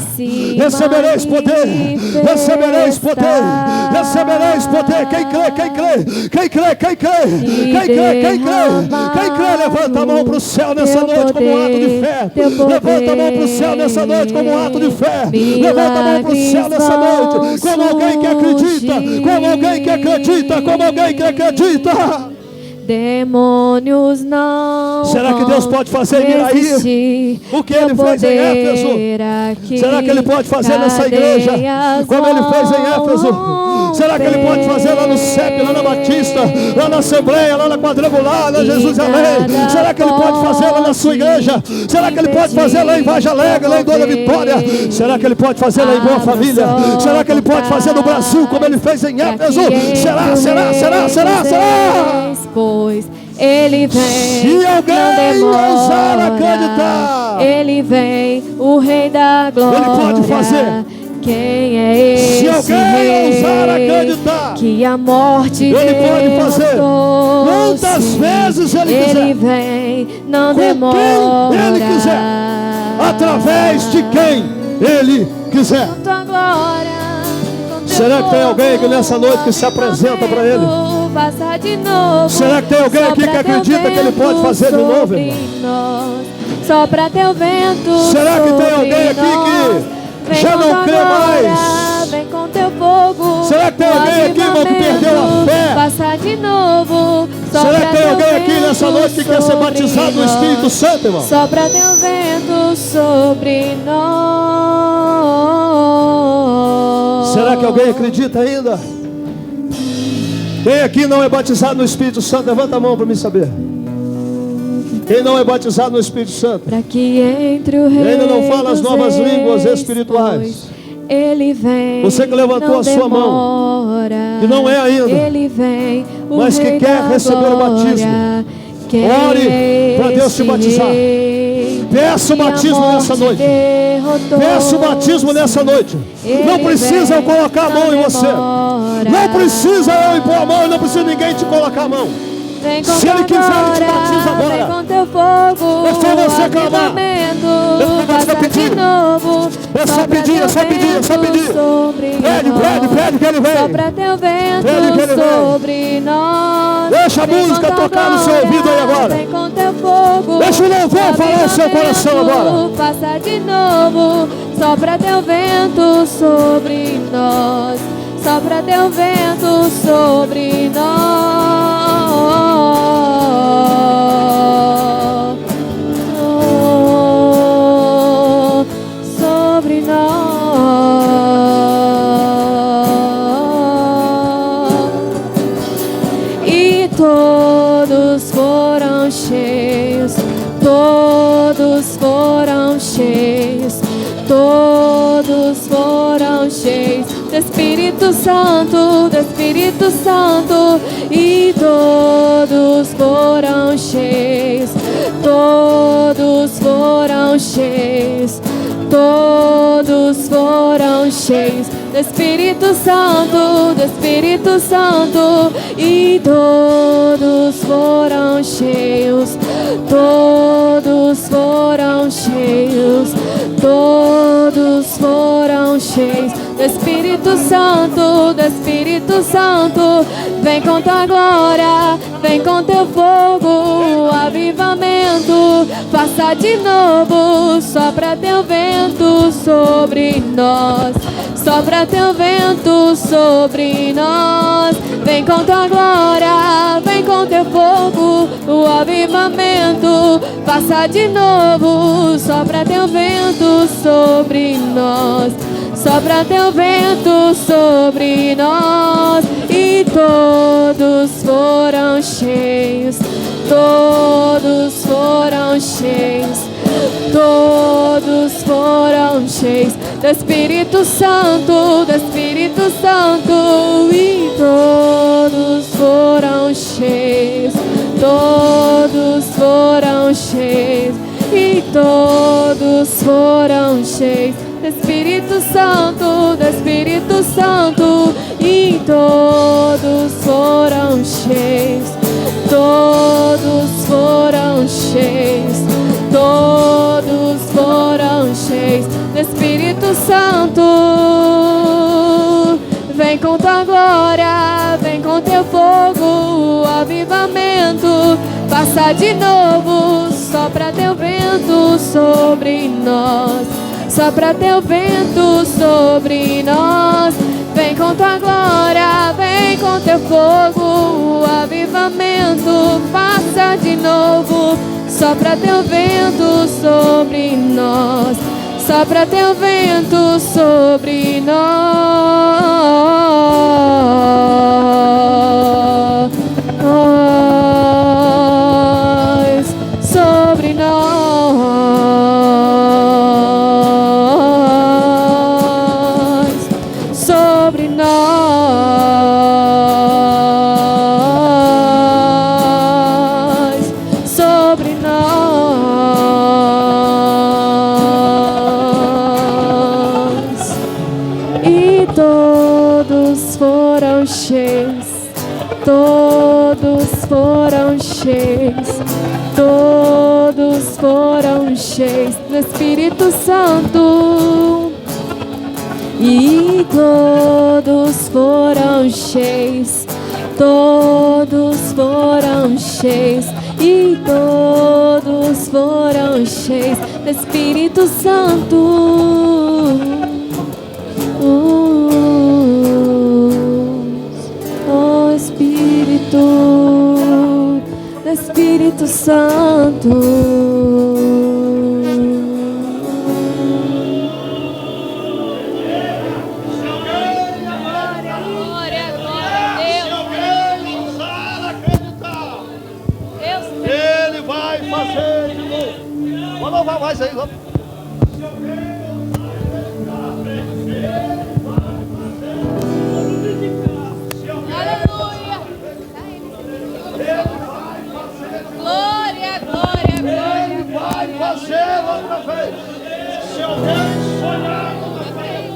A: Recebereis poder. Recebereis poder. Recebereis poder. Quem crê, levanta a mão para o céu nessa noite como um ato de fé. Levanta a mão para o céu nessa noite como um ato de fé. Levanta a mão para o céu nessa noite como alguém que acredita. Como alguém que acredita, como alguém que acredita.
B: Demônios não.
A: Será que Deus pode fazer em Iraí o que Ele fez em Éfeso? Será que Ele pode fazer nessa igreja como Ele fez em Éfeso? Será que Ele pode fazer lá no CEP, lá na Batista, lá na Assembleia, lá na Quadrangular, lá em Jesus Além? Será que Ele pode fazer lá na sua igreja? Será que Ele pode fazer lá em Vargem Alegre, lá em Dona Vitória? Será que Ele pode fazer lá em Boa Família? Será que Ele pode fazer no Brasil como Ele fez em Éfeso? Será?
B: Pois Ele vem.
A: Se alguém ousar acreditar,
B: Ele vem, o Rei da Glória.
A: Ele pode fazer.
B: Quem é esse?
A: Se alguém ousar acreditar,
B: que a morte
A: Ele pode fazer.
B: Trouxe.
A: Quantas vezes Ele quiser.
B: Ele vem, não
A: com
B: demora.
A: quem Ele quiser, através de quem Ele quiser.
B: Agora,
A: será que tem alguém que nessa noite que se apresenta para Ele?
B: faça de novo.
A: Será que tem alguém aqui que acredita que Ele pode fazer de novo, irmão?
B: Sopra teu vento.
A: Será que tem alguém aqui que já não crê mais?
B: Vem com teu fogo.
A: Será que tem alguém aqui, irmão, que perdeu a fé?
B: Faça de novo.
A: Será que tem alguém aqui nessa noite que quer ser batizado no Espírito Santo, irmão?
B: Sopra teu vento sobre nós.
A: Será que alguém acredita ainda? Quem aqui não é batizado no Espírito Santo, levanta a mão para me saber. Quem não é batizado no Espírito Santo?
B: Para que entre o Rei
A: ainda não fala as
B: dos
A: novas
B: reis,
A: línguas espirituais.
B: Ele vem.
A: Você que levantou a sua mão, que não é ainda,
B: ele vem,
A: mas que quer receber o batismo. Ore para Deus te batizar. Peça o batismo nessa noite. Peça o batismo nessa noite. Não precisa eu colocar a mão em você. Não precisa eu impor a mão. Não precisa ninguém te colocar a mão. Se Ele quiser, Ele te batiza agora. É só você clamar. Você pedir. É só pedir, é só pedir, é só pedir. Pede que Ele vem.
B: Sopra teu vento sobre nós.
A: Deixa a música tocar no seu ouvido aí agora.
B: Vem com teu fogo.
A: Deixa o louvor falar no seu coração agora.
B: Faça de novo. Sopra teu vento sobre nós. Sopra teu vento sobre nós. Sobre nós. E todos foram cheios. Todos foram cheios. Todos foram cheios do Espírito Santo, do Espírito Santo, e todos foram cheios, todos foram cheios, todos foram cheios do Espírito Santo, do Espírito Santo, e todos foram cheios, todos foram cheios, todos foram cheios do Espírito Santo, do Espírito Santo. Vem com tua glória, vem com teu fogo, avivamento, faça de novo, sopra teu vento sobre nós, sopra teu vento sobre nós. Vem com tua glória, vem com teu fogo, o avivamento, faça de novo, sopra teu vento sobre nós, sopra teu vento sobre nós. E todos foram cheios, todos foram cheios, todos foram cheios do Espírito Santo, do Espírito Santo. E todos foram cheios, todos foram cheios, e todos foram cheios do Espírito Santo, do Espírito Santo. E todos foram cheios, todos foram cheios, todos foram cheios do Espírito Santo. Vem com tua glória, vem com teu fogo, avivamento, passa de novo, sopra teu vento sobre nós, sopra teu vento sobre nós. Vem com tua glória, vem com teu fogo, avivamento, passa de novo, sopra teu vento sobre nós, sopra teu vento sobre nós, sobre nós, sobre nós, sobre nós. E todos foram cheios, todos foram cheios, todos foram cheios do Espírito Santo. E todos foram cheios, todos foram cheios, e todos foram cheios do Espírito Santo. Oh Espírito, do Espírito Santo.
A: Mais aí, vamos.
B: Aleluia. Glória, glória, glória.
A: Ele vai fazer outra vez. Se alguém sonhar outra vez,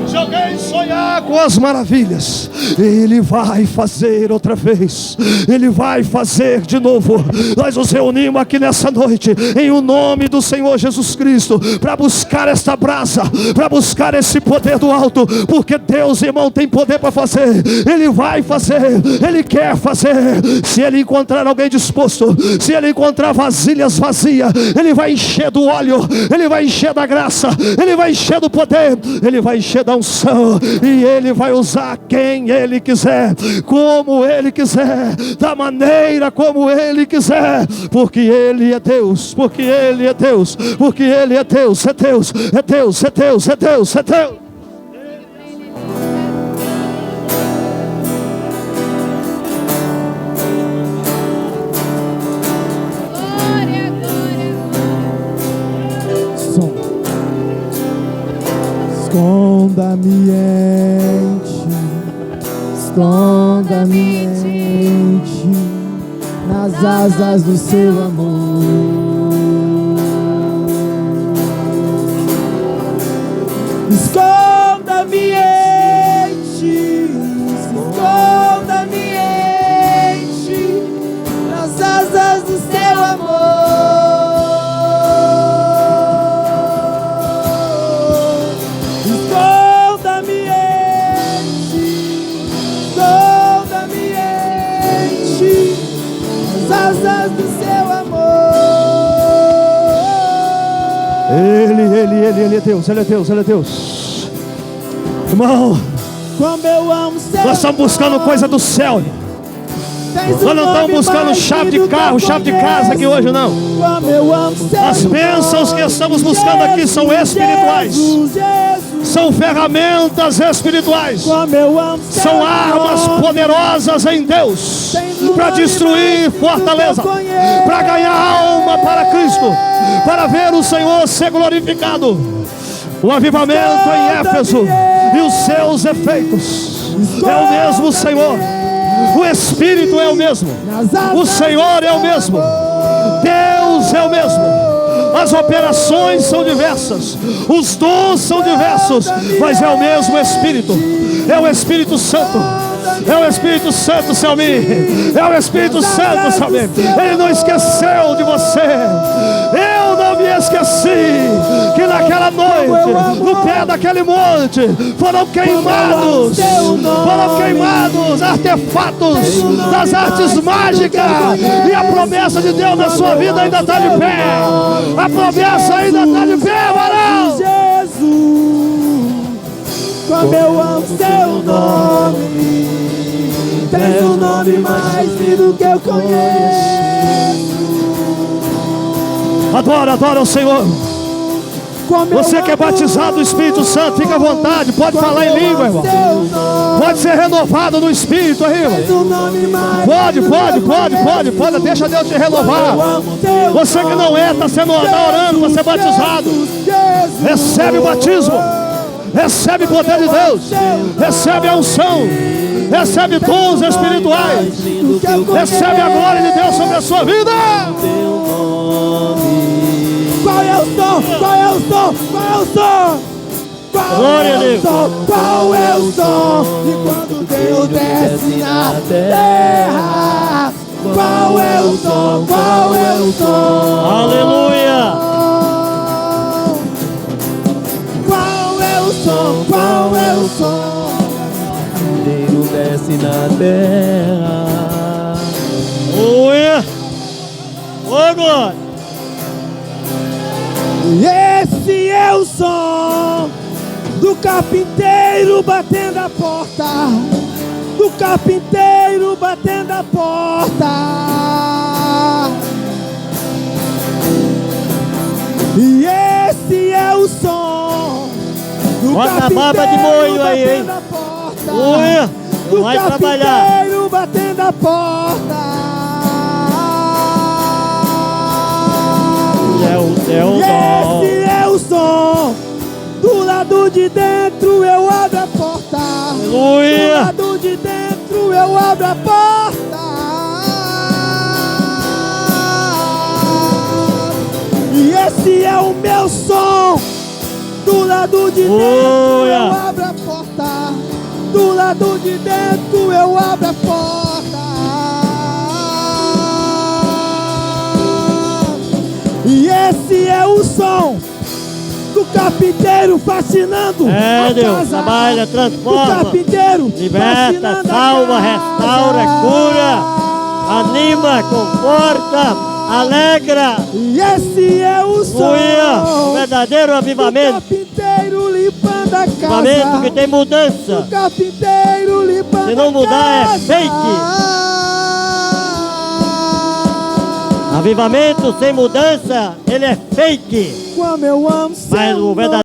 A: se alguém sonhar com as maravilhas, Ele vai fazer outra vez. Ele vai fazer de novo. Nós nos reunimos aqui nessa noite em o nome do Senhor Jesus Cristo, para buscar esta brasa, para buscar esse poder do alto, porque Deus, irmão, tem poder para fazer. Ele vai fazer, Ele quer fazer. Se Ele encontrar alguém disposto, se Ele encontrar vasilhas vazias, Ele vai encher do óleo, Ele vai encher da graça, Ele vai encher do poder, Ele vai encher da unção, e Ele vai usar quem Ele quiser, como Ele quiser, da maneira como Ele quiser, porque Ele é Deus, porque Ele é Deus, porque Ele é Deus, é Deus, é Deus, é Deus, é Deus, é Deus.
B: Glória, glória.
C: Esconda-me em ti, esconda-me em ti, nas asas do seu amor. Esconda-me em ti, esconda-me em ti, nas asas do seu amor. Esconda-me em ti, esconda-me em ti, nas asas do seu amor.
A: Ele é Deus, Ele é Deus, Ele é Deus. Irmão,
C: Como eu amo seu
A: nós estamos buscando coisa do céu.
C: Tens
A: Nós
C: um
A: não estamos
C: nome
A: buscando
C: mais
A: chave
C: lindo
A: de carro,
C: que eu
A: chave de casa aqui hoje, não.
C: Como eu amo seu
A: As bênçãos que estamos buscando aqui são espirituais.
C: Jesus, Jesus.
A: São ferramentas espirituais.
C: Como eu amo seu
A: São armas
C: nome.
A: poderosas em Deus para destruir fortaleza, para ganhar alma para Cristo, para ver o Senhor ser glorificado. O avivamento em Éfeso e os seus efeitos é o mesmo Senhor. O Espírito é o mesmo. O Senhor é o mesmo. Deus é o mesmo. As operações são diversas, os dons são diversos, mas é o mesmo Espírito. É o Espírito Santo. É o Espírito Santo, Selmi. É o Espírito Santo, Selmi. Ele não esqueceu de você. Eu não me esqueci que naquela noite, no pé daquele monte, foram queimados artefatos das artes mágicas. E a promessa de Deus na sua vida ainda está de pé. A promessa ainda está de pé, varão.
C: Jesus, como eu amo seu nome. Tens um nome mais lindo que eu conheço.
A: Adora o Senhor. Você que é batizado do Espírito Santo, fica à vontade, pode falar em língua, irmão. Pode ser renovado no Espírito aí, irmão. Pode, deixa Deus te renovar. Você que não está orando para ser batizado, recebe o batismo, recebe o poder de Deus, recebe a unção, recebe dons espirituais, recebe a glória de Deus sobre a sua vida.
C: Qual é o som? Qual é o som? Qual é o som?
A: Glória a Deus.
C: Qual é o som? E quando Deus desce na terra, qual é o som? Qual é o som?
A: Aleluia.
C: Qual é o som? Qual é o som? na terra.
D: Aleluia! Ô, glória!
C: E esse é o som do carpinteiro batendo a porta, do carpinteiro batendo a porta. E esse é o som do
D: Bota a baba de molho aí, hein?
C: batendo a porta,
D: Aleluia!
C: do
D: Vai trabalhar!
C: carpinteiro batendo a porta.
D: É o teu
C: E
D: dom.
C: esse é o som. Do lado de dentro eu abro a porta. Do
D: Aleluia!
C: lado de dentro eu abro a porta. E esse é o meu som. Do lado de dentro
D: Aleluia!
C: eu abro a porta. Do lado de dentro eu abro a porta. E esse é o som do carpinteiro fascinando
D: É,
C: a
D: Deus,
C: casa.
D: trabalha,
C: Do
D: transforma,
C: carpinteiro
D: liberta,
C: fascinando a
D: salva,
C: casa.
D: restaura, cura, anima, conforta, alegra.
C: E esse é o som
D: Aleluia! O verdadeiro
C: do
D: avivamento.
C: carpinteiro limpando a casa.
D: Avivamento que tem mudança.
C: Do carpinteiro limpando
D: Se não mudar, é
C: a casa.
D: fake. Avivamento sem mudança, ele é fake.
C: Como eu amo
D: Mas
C: seu
D: o verdadeiro